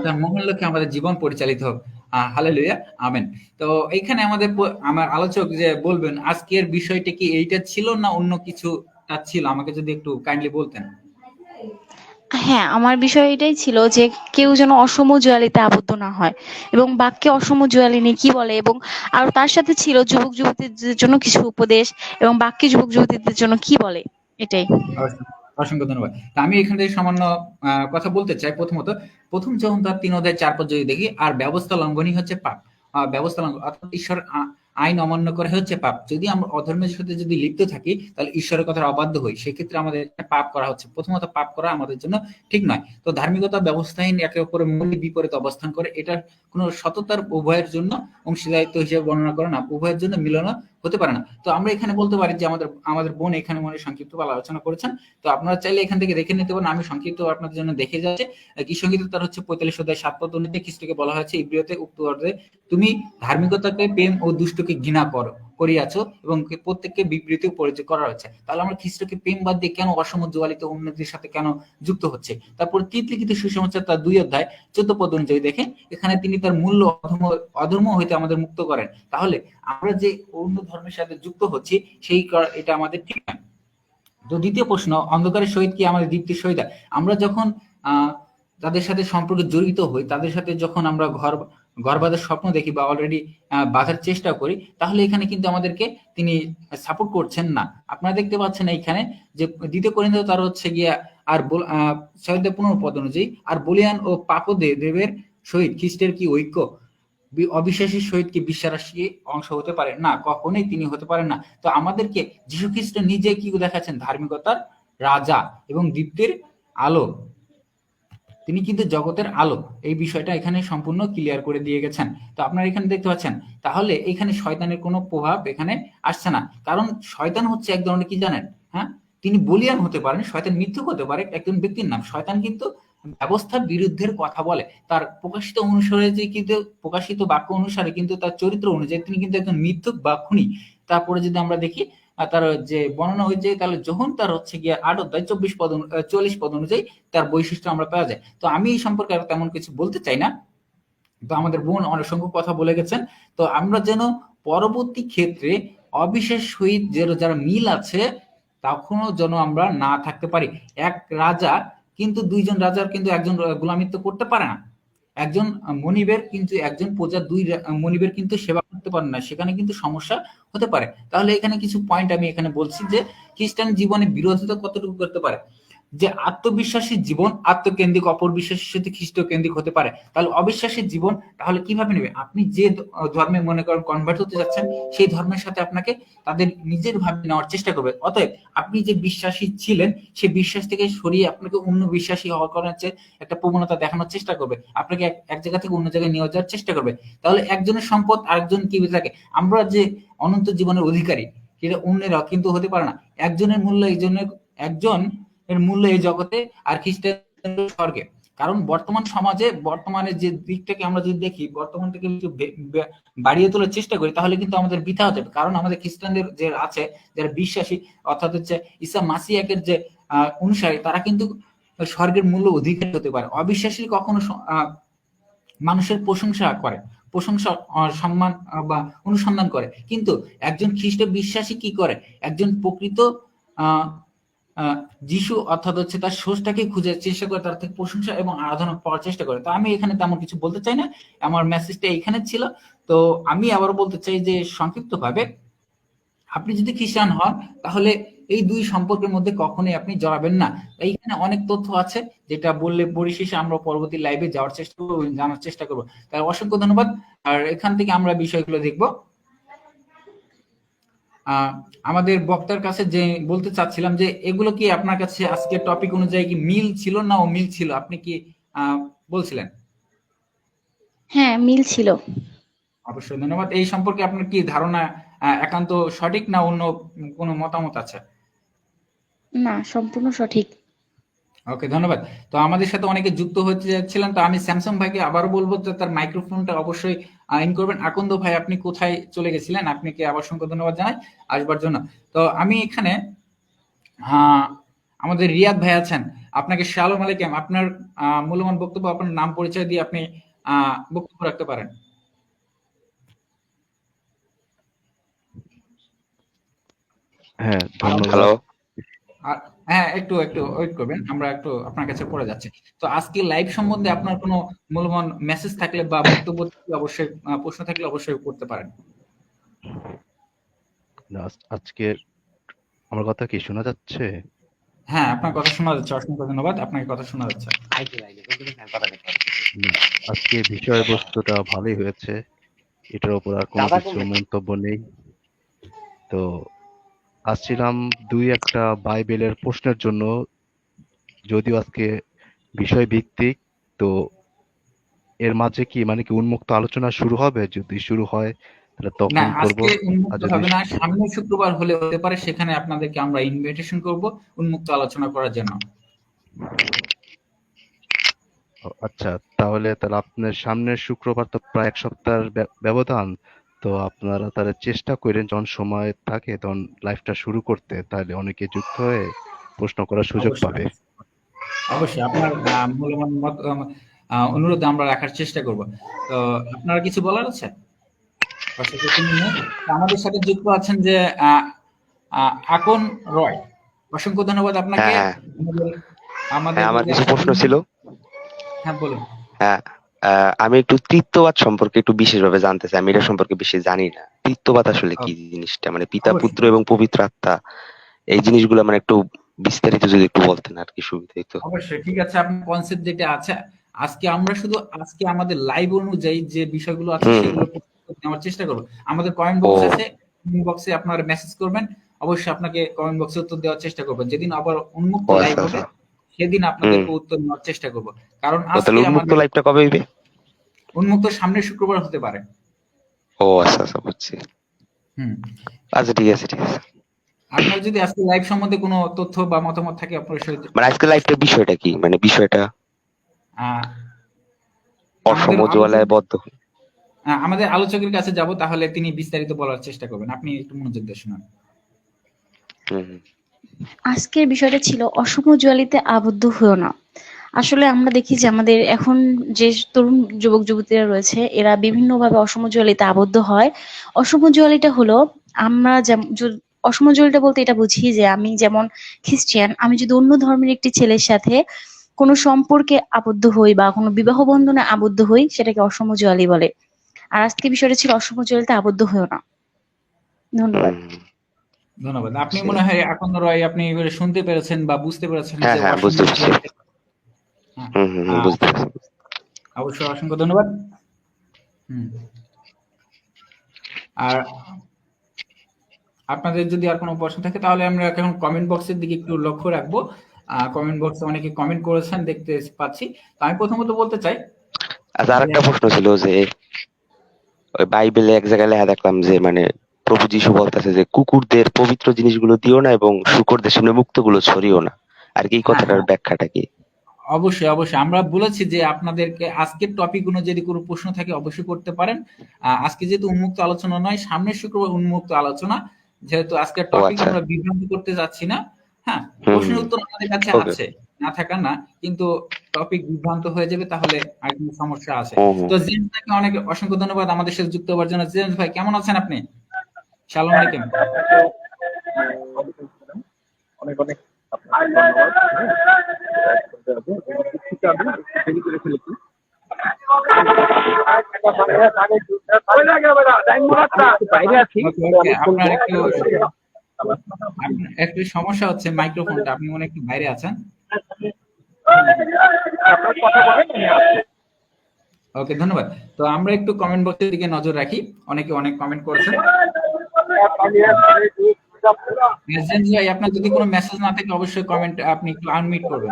[SPEAKER 1] তার মহান লক্ষ্যে আমাদের জীবন পরিচালিত হোক। Hallelujah, amen. তো এইখানে আমাদের আমার আলোচক যে বলবেন আজকের বিষয়টা কি এইটা ছিল না অন্য কিছুটা ছিল, আমাকে যদি একটু কাইন্ডলি বলতেন।
[SPEAKER 2] হ্যাঁ, আমার বিষয় এটাই ছিল যে কেউ যেন অসম জুয়ালিতে আবদ্ধ না হয় এবং বাক্যে অসম জুয়ালি নিয়ে কি বলে, এবং আর তার সাথে ছিল যুবক যুবতীদের জন্য কিছু উপদেশ এবং বাক্যে যুবক যুবতীদের জন্য কি বলে, এটাই।
[SPEAKER 1] অসংখ্য ধন্যবাদ। তা আমি এখান থেকে সামান্য কথা বলতে চাই। প্রথমত, প্রথম যখন তার 3 অধ্যায় 4 পদ যদি দেখি, আর ব্যবস্থা লঙ্ঘনই হচ্ছে পাপ। ব্যবস্থা লঙ্ঘন অর্থাৎ ঈশ্বর আইন অমান্য করা হচ্ছে পাপ। যদি আমরা অধর্মের সাথে যদি লিপ্ত থাকি তাহলে ঈশ্বরের কথা অবাধ্য হই, সেক্ষেত্রে আমাদের পাপ করা হচ্ছে। প্রথমত পাপ করা আমাদের জন্য ঠিক নয়। তো ধার্মিকতা ব্যবস্থাহীন একে অপরের মূল বিপরীত অবস্থান করে, এটার কোনো সততার উভয়ের জন্য অংশীদারিত্ব হিসেবে বর্ণনা করে না, উভয়ের জন্য মিলন হতে পারে না। তো আমরা এখানে বলতে পারি যে আমাদের আমাদের বোন এখানে মনে হয় সংক্ষিপ্তভাবে আলোচনা করেছেন। তো আপনারা চাইলে এখান থেকে দেখে নিতে পারেন। আমি সংক্ষিপ্ত আপনাদের জন্য দেখে যাচ্ছি। কি সংগীত তার হচ্ছে 45 অধ্যায় 7 পদ অনুযায়ী খ্রিস্টকে বলা হয়েছে ইব্রিয়তে উক্ত অর্থে, তুমি ধার্মিকতাকে প্রেম ও দুষ্টকে ঘৃণা করিয়াছো এবং প্রত্যেককে বিবৃতি পরিচয় করা হয়েছে। তাহলে আমরা খ্রিস্টকে প্রেম বাদ দিয়ে কেন অসম জুয়ালিত উন্নতির সাথে কেন যুক্ত হচ্ছে? তারপর লিখিত সুসমাচার তার 2 অধ্যায় 14 পদ অনুযায়ী দেখেন, এখানে তিনি তার মূল্য অধর্ম হইতে আমাদের মুক্ত করেন। তাহলে আমরা যে অন্য ধর্মের সাথে যুক্ত হচ্ছি এটা আমাদের ঠিক না। তো দ্বিতীয় প্রশ্ন, অন্ধকারের সহিত কি আমাদের দীপ্তির সহিত? আমরা যখন তাদের সাথে সম্পর্কে জড়িত হই, তাদের সাথে যখন আমরা ঘর বাঁধার স্বপ্ন দেখি বা অলরেডি বাঁধার চেষ্টা করি, তাহলে এখানে কিন্তু আমাদেরকে তিনি সাপোর্ট করছেন না। আপনারা দেখতে পাচ্ছেন এইখানে যে 2 করিন্থীয় তার হচ্ছে গিয়া আর 6:15 পদ অনুযায়ী, আর বলিয়ান ও দেবের সহিত খ্রিস্টের কি ঐক্য? অবিশ্বাসীর সহিত কি বিশ্বাসী অংশ হতে পারে না? কখনোই তিনি হতে পারেন না। তো আমাদেরকে যীশু খ্রিস্ট নিজে কি দেখাচ্ছেন? ধার্মিকতার রাজা এবং দীপ্তির আলো। তিনি কিন্তু জগতের আলো। এই বিষয়টা এখানে সম্পূর্ণ ক্লিয়ার করে দিয়ে গেছেন। তো আপনারা এখানে দেখতে পাচ্ছেন, তাহলে এখানে শয়তানের কোনো প্রভাব এখানে আসছে না। কারণ শয়তান হচ্ছে এক ধরনের কি জানেন? হ্যাঁ, তিনি বলিয়ান হতে পারেন, শয়তান মিথ্যুক হতে পারে একজন ব্যক্তির নাম। শয়তান কিন্তু ব্যবস্থার বিরুদ্ধের কথা বলে। তার প্রকাশিত অনুসারে যে কিন্তু প্রকাশিত বাক্য অনুসারে কিন্তু তার চরিত্র অনুযায়ী তিনি কিন্তু একজন মিথ্যুক বা খুনি। তারপরে যদি আমরা দেখি তার যে বর্ণনা হয়েছে, তাহলে যখন তার হচ্ছে গিয়ে 8 অধ্যায় 40 পদ অনুযায়ী তার বৈশিষ্ট্য আমরা পাওয়া যায়। তো আমি এই সম্পর্কে আর তেমন কিছু বলতে চাই না। তো আমাদের বোন অনেক সংখ্যক কথা বলে গেছেন। তো আমরা যেন পরবর্তী ক্ষেত্রে অবিশ্বাস সহিত যারা মিল আছে তখনও যেন আমরা না থাকতে পারি। এক রাজা কিন্তু 2 জন রাজার কিন্তু একজন গোলামিত্ব করতে পারে না। একজন মনিবের কিন্তু একজন প্রজা 2 মনিবের কিন্তু সেবা করতে পারে না। সেখানে কিন্তু সমস্যা হতে পারে। তাহলে এখানে কিছু পয়েন্ট আমি এখানে বলছি যে খ্রিস্টান জীবনে বিরোধিতা কতটুকু করতে পারে? যে আত্মবিশ্বাসী জীবন আত্মকেন্দ্রিক, অপর বিশ্বাসের সাথে খ্রিস্ট কেন্দ্রিক হতে পারে। তাহলে অবিশ্বাসী জীবন তাহলে কিভাবে নেবে? আপনি যে ধর্মে মনে করেন কনভার্ট হতে যাচ্ছেন, সেই ধর্মের সাথে আপনাকে তাদের নিজের ভাবে নেওয়ার চেষ্টা করবে। অতএব আপনি যে বিশ্বাসী ছিলেন সেই বিশ্বাস থেকে সরিয়ে আপনাকে অন্য বিশ্বাসী হওয়ার করার একটা প্রবণতা দেখানোর চেষ্টা করবে। আপনাকে এক জায়গা থেকে অন্য জায়গায় নিয়ে যাওয়ার চেষ্টা করবে। তাহলে একজনের সম্পদ আরেকজন কি থাকে? আমরা যে অনন্ত জীবনের অধিকারী সেটা অন্যেরা কিন্তু হতে পারে না। একজনের মূল্য একজন এর মূল্য এই জগতে আর খ্রিস্টান স্বর্গে। কারণ বর্তমান সমাজে বর্তমানে যে দিকটাকে আমরা যদি দেখি, বর্তমান থেকে বাড়িয়ে তোলার চেষ্টা করি, তাহলে কিন্তু আমাদের বৃথা হতে হবে। কারণ আমাদের খ্রিস্টানদের যে আছে যারা বিশ্বাসী, অর্থাৎ হচ্ছে ঈসা মাসিয়াকের যে অনুসারী, তারা কিন্তু স্বর্গের মূল্য অধিকারী হতে পারে। অবিশ্বাসী কখনো মানুষের প্রশংসা সম্মান বা অনুসন্ধান করে, কিন্তু একজন খ্রিস্ট বিশ্বাসী কি করে? একজন প্রকৃত যিশু অর্থাৎ হচ্ছে তার সোর্সটাকে খুঁজে চেষ্টা করে, তার থেকে প্রশংসা এবং আরাধনা পাওয়ার চেষ্টা করে। তো আমি এখানে তেমন কিছু বলতে চাই না, আমার মেসেজটা এখানে ছিল। তো আমি আবার বলতে চাই যে সংক্ষিপ্ত ভাবে, আপনি যদি খ্রিস্টান হন তাহলে এই 2 সম্পর্কের মধ্যে কখনোই আপনি জড়াবেন না। এইখানে অনেক তথ্য আছে যেটা বললে পরিশেষে আমরা পরবর্তী লাইভে যাওয়ার চেষ্টা করবো, জানার চেষ্টা করবো। তাই অসংখ্য ধন্যবাদ। আর এখান থেকে আমরা বিষয়গুলো দেখবো। আমাদের বক্তার কাছে যে বলতে চাচ্ছিলাম যে এগুলো কি আপনার কাছে আজকের টপিক অনুযায়ী কি মিল ছিল না অমিল ছিল? আপনি কি বলছিলেন?
[SPEAKER 2] হ্যাঁ, মিল ছিল।
[SPEAKER 1] অবশ্যই ধন্যবাদ। এই সম্পর্কে আপনার কি ধারণা একান্ত সঠিক না অন্য কোনো মতামত আছে?
[SPEAKER 2] না, সম্পূর্ণ সঠিক।
[SPEAKER 1] ওকে, ধন্যবাদ। তো আমাদের সাথে অনেকে যুক্ত হতে যাচ্ছিলেন। তো আমি স্যামসাং ভাইকে আবারও বলবো যে তার মাইক্রোফোনটা অবশ্যই ইন করবেন। আকন্দ ভাই আপনি কোথায় চলে গেছিলেন? আপনাকে আবার অসংখ্য ধন্যবাদ জানাই আসবার জন্য। তো আমি এখানে আমাদের রিয়াদ ভাই আছেন, আপনাকে শালোম আলাইকুম। আপনার মূল্যবান বক্তব্য, আপনার নাম পরিচয় দিয়ে আপনি বক্তব্য রাখতে পারেন।
[SPEAKER 5] হ্যাঁ, ধন্যবাদ।
[SPEAKER 6] হ্যালো।
[SPEAKER 1] হ্যাঁ, একটু ওয়েট করবেন, আমরা একটু আপনার কাছে পড়ে যাচ্ছি। তো আজকে লাইভ সম্বন্ধে আপনার কোনো মূল্যবান মেসেজ থাকলে বা বক্তব্য থাকলে অবশ্যই, প্রশ্ন থাকলে অবশ্যই করতে পারেন।
[SPEAKER 5] আজকে আমার কথা কি শোনা যাচ্ছে?
[SPEAKER 1] হ্যাঁ, আপনার কথা শোনা যাচ্ছে। অসংখ্য ধন্যবাদ, আপনার কথা শোনা যাচ্ছে।
[SPEAKER 5] আজকে বিষয়বস্তুটা ভালোই হয়েছে, এটার উপর আর কোনো কিছু মন্তব্য নেই। তো আসছিলাম 2-1টা বাইবেলের প্রশ্নের জন্য, যদিও আজকে বিষয় ভিত্তিক। তো এর মাঝে কি মানে কি উন্মুক্ত আলোচনা শুরু হবে? যদি শুরু হয় তাহলে
[SPEAKER 1] না,
[SPEAKER 5] তখন করব।
[SPEAKER 1] আজকে
[SPEAKER 5] আর
[SPEAKER 1] উন্মুক্ত
[SPEAKER 5] যদি
[SPEAKER 1] হবে না, সামনের শুক্রবার হলে হতে পারে, সেখানে আপনাদেরকে আমরা ইনভিটেশন করব উন্মুক্ত আলোচনা করার জন্য।
[SPEAKER 5] আচ্ছা, তাহলে আপনার সামনের শুক্রবার তো প্রায় এক সপ্তাহের ব্যবধান। তো আপনারা তাহলে চেষ্টা করেন যখন সময় থাকে তখন লাইভটা শুরু করতে, তাহলে অনেকে যুক্ত হয়ে প্রশ্ন করার সুযোগ
[SPEAKER 1] অবশ্যই
[SPEAKER 5] পাবে।
[SPEAKER 1] অবশ্যই আপনার মূল্যবান মত অনুরোধ আমরা রাখার চেষ্টা করব। তো আপনার কিছু বলার আছে পাশাপাশি নিয়ে? তো আমাদের সাথে যুক্ত আছেন যে আহ, আকন রয়, অসংখ্য ধন্যবাদ আপনাকে।
[SPEAKER 6] হ্যাঁ, হ্যাঁ,
[SPEAKER 1] আমাদের আমাদের
[SPEAKER 6] হ্যাঁ, আমার
[SPEAKER 1] যদি
[SPEAKER 6] কিছু
[SPEAKER 1] আসলে
[SPEAKER 6] প্রশ্ন ছিল।
[SPEAKER 1] হ্যাঁ বলুন।
[SPEAKER 6] হ্যাঁ, আমি একটু তৃত্ববাদ সম্পর্কে একটু বিশেষভাবে জানতে চাই। আমি এটা সম্পর্কে বেশি জানি না। তৃত্ববাদ আসলে কি
[SPEAKER 1] ও,
[SPEAKER 6] জিনিসটা? মানে পিতা,
[SPEAKER 1] অবশ্যই
[SPEAKER 6] পুত্র এবং পবিত্র আত্মা, এই জিনিসগুলো মানে একটু বিস্তারিত যদি একটু বলতেন আর কি সুবিধা হতো।
[SPEAKER 1] অবশ্যই ঠিক আছে, আপনার কনসেপ্ট যেটা আছে, আজকে আমরা শুধু আজকে আমাদের লাইভ অনুযায়ী যে বিষয়গুলো আছে
[SPEAKER 6] হুম।
[SPEAKER 1] সেগুলো নেওয়ার চেষ্টা করবো। আমাদের কমেন্ট
[SPEAKER 6] ও,
[SPEAKER 1] বক্স আছে, কমেন্ট বক্সে আপনারা মেসেজ করবেন, অবশ্যই আপনাকে কমেন্ট বক্সে উত্তর দেওয়ার চেষ্টা করবেন। যেদিন আবার উন্মুক্ত
[SPEAKER 6] ও
[SPEAKER 1] লাইভ
[SPEAKER 6] আচ্ছা,
[SPEAKER 1] হবে
[SPEAKER 6] আচ্ছা।
[SPEAKER 1] সেদিন
[SPEAKER 6] হুম।
[SPEAKER 1] আপনাদেরকে উত্তর নেওয়ার চেষ্টা করব। কারণ
[SPEAKER 6] ও
[SPEAKER 1] আজকে
[SPEAKER 6] তাহলে উন্মুক্ত
[SPEAKER 1] আমাদের
[SPEAKER 6] লাইভটা কবে হইবে?
[SPEAKER 1] উন্মুক্ত সামনের শুক্রবার হতে পারে।
[SPEAKER 6] ও আচ্ছা, আচ্ছা, বুঝছি।
[SPEAKER 1] হুম।
[SPEAKER 6] আচ্ছা, ঠিক আছে, ঠিক আছে।
[SPEAKER 1] আপনার যদি আজকে লাইভ সম্বন্ধে কোনো তথ্য বা মতামত থাকে আপনার সহিত
[SPEAKER 6] মানে আজকে লাইভটার বিষয়টা কি? মানে বিষয়টা
[SPEAKER 1] আহ, আমাদের আলোচক
[SPEAKER 6] অসমজুয়ালায় বদ্ধ।
[SPEAKER 1] আমাদের আলোচকের কাছে যাব, তাহলে তিনি বিস্তারিত বলার চেষ্টা করবেন। আপনি একটু মনোযোগ দিয়ে শুনুন।
[SPEAKER 6] হুম, হুম।
[SPEAKER 2] আজকের বিষয়টা ছিল অসম জুয়ালিতে আবদ্ধ হইও না। আসলে আমরা দেখি যে আমাদের এখন যে তরুণ যুবক যুবতীরা রয়েছে এরা বিভিন্নভাবে অসম জুয়ালিতে আবদ্ধ হয়। অসম জুয়ালিটা হলো আমরা অসম জুয়ালিটা বলতে এটা বুঝি যে আমি যেমন খ্রিস্টিয়ান, আমি যদি অন্য ধর্মের একটি ছেলের সাথে কোনো সম্পর্কে আবদ্ধ হই বা কোনো বিবাহ বন্ধনে আবদ্ধ হই সেটাকে অসম জুয়ালি বলে। আর আজকে বিষয়টা ছিল অসম জুয়ালিতে আবদ্ধ হইও না। ধন্যবাদ।
[SPEAKER 6] হুম,
[SPEAKER 1] ধন্যবাদ। আপনি
[SPEAKER 6] বুঝছি।
[SPEAKER 1] মনে হয় এখন রয় আপনি এবারে শুনতে পেরেছেন বা বুঝতে পেরেছেন
[SPEAKER 6] হ্যাঁ,
[SPEAKER 1] যে
[SPEAKER 6] হ্যাঁ,
[SPEAKER 1] অসম
[SPEAKER 6] বুঝতে পারছি।
[SPEAKER 1] জুয়ালিতে হ্যাঁ,
[SPEAKER 6] হুম, হুম, হুম,
[SPEAKER 1] আহ,
[SPEAKER 6] বুঝতে পারছি।
[SPEAKER 1] অবশ্যই অসংখ্য ধন্যবাদ। হুম। আর আপনাদের যদি আর কোনো প্রশ্ন থাকে তাহলে আমরা এখন কমেন্ট বক্সের দিকে একটু লক্ষ্য রাখবো। কমেন্ট বক্সে অনেকে কমেন্ট করেছেন দেখতে পাচ্ছি। তো আমি প্রথমত বলতে চাই
[SPEAKER 6] আচ্ছা,
[SPEAKER 1] যে
[SPEAKER 6] আরেকটা প্রশ্ন ছিল যে ওই বাইবেলে এক জায়গায় লেখা দেখলাম যে মানে প্রভু যিশু বলতেছে যে কুকুরদের পবিত্র জিনিসগুলো দিও না এবং শূকরদের সামনে মুক্তগুলো ছড়িও না। আর কি এই
[SPEAKER 1] হ্যাঁ,
[SPEAKER 6] কথাটার
[SPEAKER 1] হ্যাঁ,
[SPEAKER 6] ব্যাখ্যাটা কি?
[SPEAKER 1] অবশ্যই অবশ্যই আমরা বলেছি যে আপনাদেরকে আজকের টপিক অনুযায়ী যদি কোনো প্রশ্ন থাকে অবশ্যই করতে পারেন। আজকে যেহেতু উন্মুক্ত আলোচনা নয়, সামনের শুক্রবার উন্মুক্ত আলোচনা, যেহেতু আজকের
[SPEAKER 6] ও
[SPEAKER 1] টপিক
[SPEAKER 6] আচ্ছা।
[SPEAKER 1] আমরা বিভ্রান্ত করতে যাচ্ছি না। হ্যাঁ,
[SPEAKER 6] হুম,
[SPEAKER 1] প্রশ্নের
[SPEAKER 6] হুম।
[SPEAKER 1] উত্তর আমাদের কাছে
[SPEAKER 6] ওকে।
[SPEAKER 1] আছে, না থাকা না, কিন্তু টপিক বিভ্রান্ত হয়ে যাবে, তাহলে আর কোনো সমস্যা আছে।
[SPEAKER 6] হুম, হুম।
[SPEAKER 1] তো জেমস ভাইকে অনেক অসংখ্য ধন্যবাদ আমাদের সাথে যুক্ত হওয়ার জন্য। জেমস ভাই কেমন আছেন আপনি? সালাম আলাইকুম।
[SPEAKER 3] অনেক অনেক আপনাকে ধন্যবাদ। বাইরে আছি।
[SPEAKER 1] ওকে ওকে, আপনার একটু একটু সমস্যা হচ্ছে মাইক্রোফোনটা, আপনি মনে হয় একটু বাইরে আছেন।
[SPEAKER 3] আপনার কথা বলেন, আমি আসছি।
[SPEAKER 1] ওকে, ধন্যবাদ। তো আমরা একটু কমেন্ট বক্সের দিকে নজর রাখি, অনেকে অনেক কমেন্ট করেছেন। জেমস ভাই আপনার যদি কোনো মেসেজ না থাকে অবশ্যই কমেন্ট আপনি একটু আনমিউট করবেন।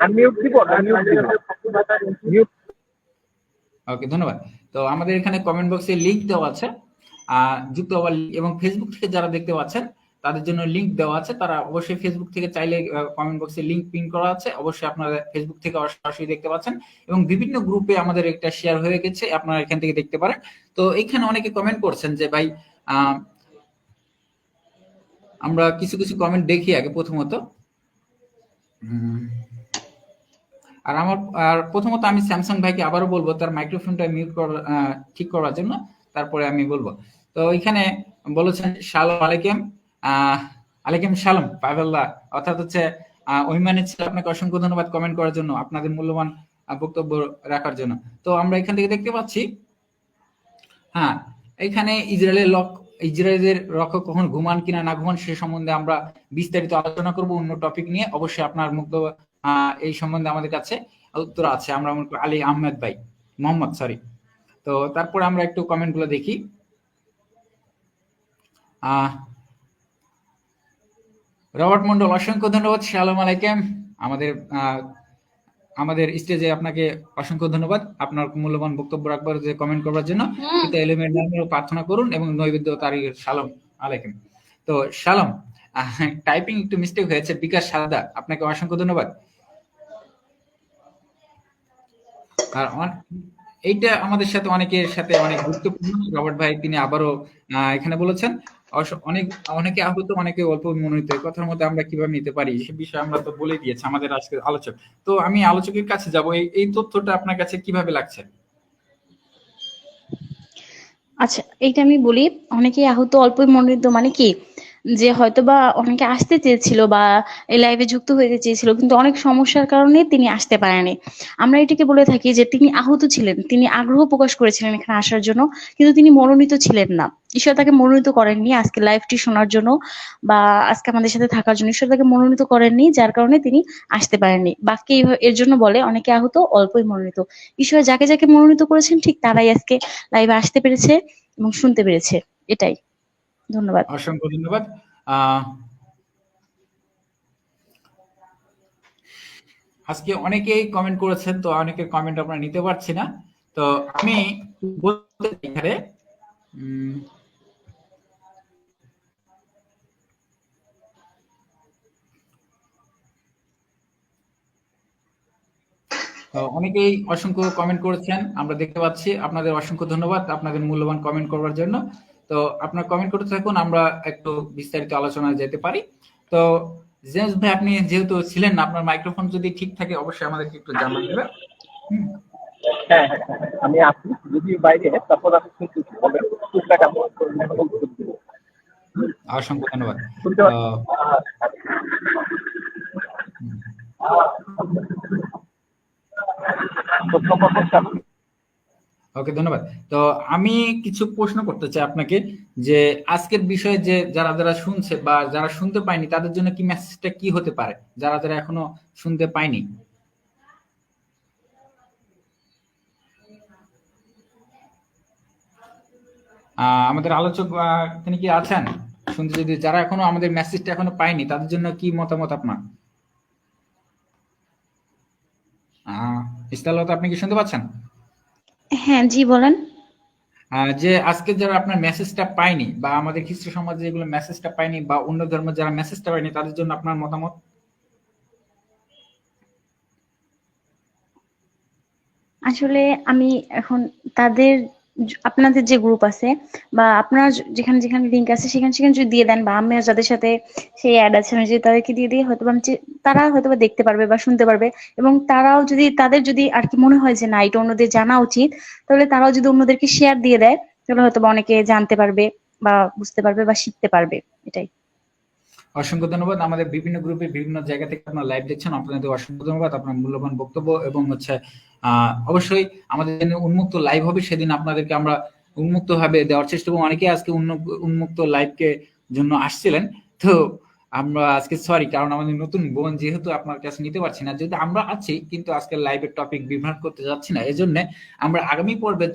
[SPEAKER 3] আনমিউট দিব, আনমিউট দিব। মিউট।
[SPEAKER 1] ওকে, ধন্যবাদ। তো আমাদের এখানে কমেন্ট বক্সে লিংক দেওয়া আছে, যুক্ত হওয়ার এবং ফেসবুক থেকে যারা দেখতে পাচ্ছেন তাদের জন্য লিংক দেওয়া আছে। তারা অবশ্যই ফেসবুক থেকে চাইলে কমেন্ট বক্সে লিংক পিন করা আছে, অবশ্যই আপনারা ফেসবুক থেকে সরাসরি দেখতে পাচ্ছেন এবং বিভিন্ন গ্রুপে আমাদের একটা শেয়ার হয়ে গেছে, আপনারা এখান থেকে দেখতে পারেন। তো এখানে অনেকে কমেন্ট করছেন যে ভাই আহ, আমরা কিছু কিছু কমেন্ট দেখি আগে প্রথমত। উম, আর প্রথমত আমি স্যামসাং ভাইকে আবারও বলবো তার মাইক্রোফোনটা মিউট করা ঠিক করার জন্য, তারপরে আমি বলবো। তো এখানে বলেছেন শালাম আলাইকুম, আহ আলাইকুম সালাম পাইবাল্লাহ, অর্থাৎ হচ্ছে ওইমানের ছিল, আপনাকে অসংখ্য ধন্যবাদ কমেন্ট করার জন্য, আপনাদের মূল্যবান বক্তব্য রাখার জন্য। তো আমরা এখান থেকে দেখতে পাচ্ছি, হ্যাঁ, এখানে ইসরায়েলের রক্ষক কখন ঘুমান কিনা না ঘুমান সে সম্বন্ধে আমরা বিস্তারিত আলোচনা করব অন্য টপিক নিয়ে। অবশ্যই আপনার মুক্ত এই সম্বন্ধে আমাদের কাছে উত্তর আছে। আমরা মনে করি আলী আহমেদ ভাই, মোহাম্মদ সরি। তো তারপরে আমরা একটু কমেন্ট গুলো দেখি। আহ রবার্ট মন্ডল অসংখ্য ধন্যবাদ, সালাম আলাইকুম। আমাদের আমাদের স্টেজে আপনাকে অসংখ্য ধন্যবাদ আপনার মূল্যবান বক্তব্য রাখবার যে কমেন্ট করবার জন্য। পিতা এলিমের নামে প্রার্থনা করুন এবং নৈবেদ্য তারিখ সালাম আলাইকুম। তো সালাম, টাইপিং একটু মিস্টেক হয়েছে, বিকাশ সারদা, আপনাকে অসংখ্য ধন্যবাদ। আর এইটা আমাদের সাথে অনেকের সাথে অনেক গুরুত্বপূর্ণ। রবার্ট ভাই তিনি আবারও এখানে বলেছেন অনেকে আহত, অনেকে অল্প মনোনীত। এই কথার মধ্যে আমরা কিভাবে নিতে পারি সে বিষয়ে আমরা তো বলে দিয়েছি আমাদের আজকের আলোচক। তো আমি আলোচকের কাছে যাব, এই তথ্যটা আপনার কাছে কিভাবে লাগছে?
[SPEAKER 2] আচ্ছা, এইটা আমি বলি, অনেকেই আহত অল্পই মনোনীত মানে কি, যে হয়তোবা অনেকে আসতে চেয়েছিল বা এই লাইভে যুক্ত হতে চেয়েছিল, কিন্তু অনেক সমস্যার কারণে তিনি আসতে পারেনি। আমরা এটাকে বলে থাকি যে তিনি আহত ছিলেন, তিনি আগ্রহ প্রকাশ করেছিলেন এখানে আসার জন্য, কিন্তু তিনি মনোনীত ছিলেন না। ঈশ্বর তাকে মনোনীত করেননি আজকে লাইভটি শোনার জন্য বা আজকে আমাদের সাথে থাকার জন্য। ঈশ্বর তাকে মনোনীত করেননি, যার কারণে তিনি আসতে পারেননি। বাক্যে এর জন্য বলে অনেকে আহত অল্পই মনোনীত। ঈশ্বর যাকে যাকে মনোনীত করেছেন ঠিক তারাই আজকে লাইভে আসতে পেরেছে এবং শুনতে পেরেছে। এটাই। ধন্যবাদ।
[SPEAKER 1] অসংখ্য ধন্যবাদ। আজকে অনেকেই কমেন্ট করেছেন, তো অনেকের কমেন্ট আমরা নিতে পারছি না। তো আমি বলতে চাই এখানে অনেকেই অসংখ্য কমেন্ট করেছেন, আমরা দেখতে পাচ্ছি। আপনাদের অসংখ্য ধন্যবাদ আপনাদের মূল্যবান কমেন্ট করবার জন্য। তো আপনার কমেন্ট করতে থাকুন, আমরা একটু বিস্তারিত আলোচনায় যেতে পারি। তো জেমস ভাই, আপনি যেহেতু ছিলেন না, আপনার মাইক্রোফোন যদি ঠিক থাকে অবশ্যই আমাদেরকে একটু জানান দেবেন।
[SPEAKER 7] হ্যাঁ, আমি আছি, যদি বাইরে তারপর আমি শুনতেছি, তবে টুকটাক আমি
[SPEAKER 1] অসংখ্য ধন্যবাদ।
[SPEAKER 7] শুনতে
[SPEAKER 1] ওকে, ধন্যবাদ। তো আমি কিছু প্রশ্ন করতে চাই আপনাকে, যে আজকের বিষয়ে যে যারা যারা শুনছে বা যারা শুনতে পায়নি তাদের জন্য কি মেসেজটা কি হতে পারে, যারা যারা এখনো শুনতে পায়নি? আমাদের আলোচক তিনি কি আছেন শুনতে? যদি যারা এখনো আমাদের মেসেজটা এখনো পায়নি তাদের জন্য কি মতামত আপনার? ইস্তালতা, আপনি কি শুনতে পাচ্ছেন?
[SPEAKER 2] হ্যাঁ, জি বলেন।
[SPEAKER 1] যে আজকে যারা আপনার মেসেজটা পায়নি বা আমাদের খ্রিস্ট সমাজে যেগুলো মেসেজটা পায়নি বা অন্য ধর্ম যারা মেসেজটা পায়নি তাদের জন্য আপনার মতামত?
[SPEAKER 2] আসলে আমি এখন তাদের আপনাদের যে গ্রুপ আছে বা আপনার যেখানে যেখানে লিঙ্ক আছে সেখানে সেখানে যদি দিয়ে দেন, বা আমি যাদের সাথে সেই অ্যাড আছে আমি যদি তাদেরকে দিয়ে দিই, হয়তো তারা হয়তো দেখতে পারবে বা শুনতে পারবে। এবং তারাও যদি তাদের যদি আর কি মনে হয় যে না এটা অন্যদের জানা উচিত, তাহলে তারাও যদি অন্যদেরকে শেয়ার দিয়ে দেয়, তাহলে হয়তো অনেকে জানতে পারবে বা বুঝতে পারবে বা শিখতে পারবে। এটাই।
[SPEAKER 1] অসংখ্য ধন্যবাদ। আমাদের বিভিন্ন গ্রুপে বিভিন্ন জায়গা থেকে আপনারা লাইভ দেখছেন, আপনাদের অসংখ্য ধন্যবাদ আপনার মূল্যবান বক্তব্য। এবং অবশ্যই আমাদের উন্মুক্ত লাইভ হবে সেদিন আপনাদেরকে আমরা উন্মুক্ত ভাবে দেওয়ার চেষ্টা করবো। অনেকে আজকে উন্মুক্ত লাইভকে জন্য আসছিলেন, তো আমরা আজকে সরি, কারণ আমাদের নতুন বোন যেহেতু আপনার কাছে নিতে পারছি না, যেহেতু আমরা আছি কিন্তু আজকে লাইভের টপিক বিভ্রাট করতে যাচ্ছি না, এজন্য আমরা আগামী পর্বের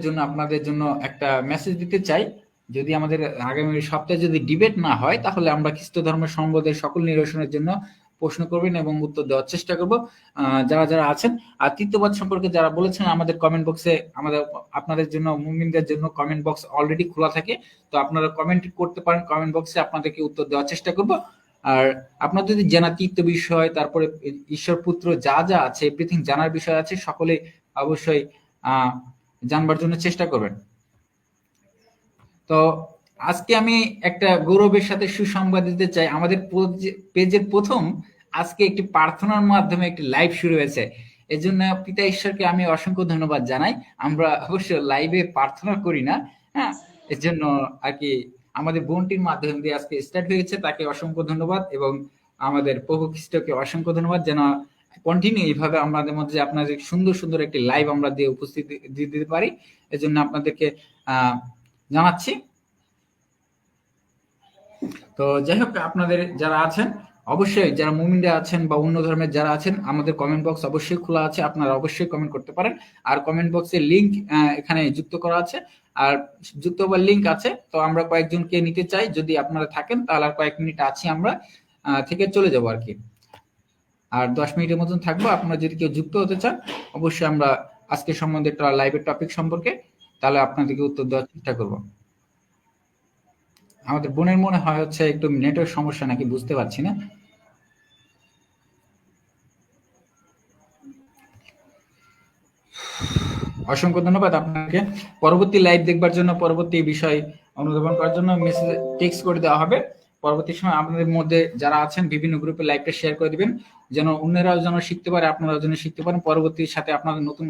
[SPEAKER 1] জন্য আপনাদের জন্য একটা মেসেজ দিতে চাই। যদি আমাদের আগামী সপ্তাহে যদি ডিবেট না হয়, তাহলে আমরা খ্রিস্ট ধর্মের সম্বন্ধের সকল নিরসনের জন্য প্রশ্ন করবেন এবং উত্তর দেওয়ার চেষ্টা করব যারা যারা আছেন। আর তৃতীয়বাদ সম্পর্কে যারা বলেছেন, আমাদের কমেন্ট বক্সে আপনাদের জন্য, মুমিনদের জন্য কমেন্ট বক্স অলরেডি খোলা থাকে, তো আপনারা কমেন্ট করতে পারেন কমেন্ট বক্সে, আপনাদেরকে উত্তর দেওয়ার চেষ্টা করব। আর আপনার যদি জানা তৃতীয় বিষয়, তারপরে ঈশ্বর পুত্র যা যা আছে এভরিথিং জানার বিষয় আছে, সকলে অবশ্যই জানবার জন্য চেষ্টা করবেন। তো আজকে আমি একটা গৌরবের সাথে সুসংবাদ দিতে চাই, আমাদের পেজের প্রথম আজকে একটি প্রার্থনার মাধ্যমে একটি লাইভ শুরু হয়েছে। এজন্য পিতা ঈশ্বরকে আমি অসংখ্য ধন্যবাদ জানাই। আমরা অবশ্য লাইভে প্রার্থনা করি না, হ্যাঁ, এর জন্য আর কি আমাদের বোনটির মাধ্যমে দিয়ে আজকে স্টার্ট হয়েছে, তাকে অসংখ্য ধন্যবাদ। এবং আমাদের প্রভু খ্রিস্টকে অসংখ্য ধন্যবাদ, যেন কন্টিনিউ এইভাবে আমাদের মধ্যে আপনাদের সুন্দর সুন্দর একটি লাইভ আমরা দিয়ে উপস্থিতি দিতে পারি। এজন্য আপনাদেরকে জানাচ্ছি। তো যাই হোক, আপনাদের যারা আছেন অবশ্যই, যারা মুমিনরা আছেন বা অন্য ধর্মের যারা আছেন, আমাদের কমেন্ট বক্স অবশ্যই খোলা আছে, আপনারা অবশ্যই কমেন্ট করতে পারেন। আর কমেন্ট বক্সের লিংক এখানে যুক্ত করা আছে, আর যুক্ত হবার লিংক আছে। তো আমরা কয়েকজনকে নিতে চাই, যদি আপনারা থাকেন তাহলে আর কয়েক মিনিট আছি আমরা থেকে চলে যাবো আর কি। আর 10 মিনিটের মতন থাকবো। আপনারা যদি কেউ যুক্ত হতে চান, অবশ্যই আমরা আজকে সম্বন্ধে একটা লাইভের টপিক সম্পর্কে তাহলে আপনাদেরকে উত্তর দেওয়ার চেষ্টা করব। আমাদের বোনের মনে হয় হচ্ছে একটু নেটওয়ার্ক সমস্যা নাকি, বুঝতে পারছি না। অসংখ্য ধন্যবাদ আপনাকে। পরবর্তী লাইভ দেখবার জন্য, পরবর্তী বিষয় অনুধাবন করার জন্য মেসেজ টেক্সট করে দেওয়া হবে। পরবর্তী সময় আপনাদের মধ্যে যারা আছেন বিভিন্ন গ্রুপে লাইভটা শেয়ার করে দিবেন, যেন অন্যরাও যেন শিখতে পারে, আপনারাও যেন শিখতে পারেন। পরবর্তীর সাথে আপনাদের নতুন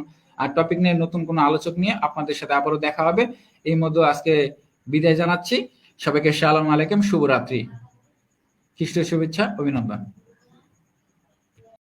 [SPEAKER 1] টপিক নিয়ে, নতুন কোনো আলোচক নিয়ে আপনাদের সাথে আবারও দেখা হবে। এই মধ্যে আজকে বিদায় জানাচ্ছি সবাইকে। সালাম আলাইকুম, শুভরাত্রি, খ্রিস্ট শুভেচ্ছা, অভিনন্দন।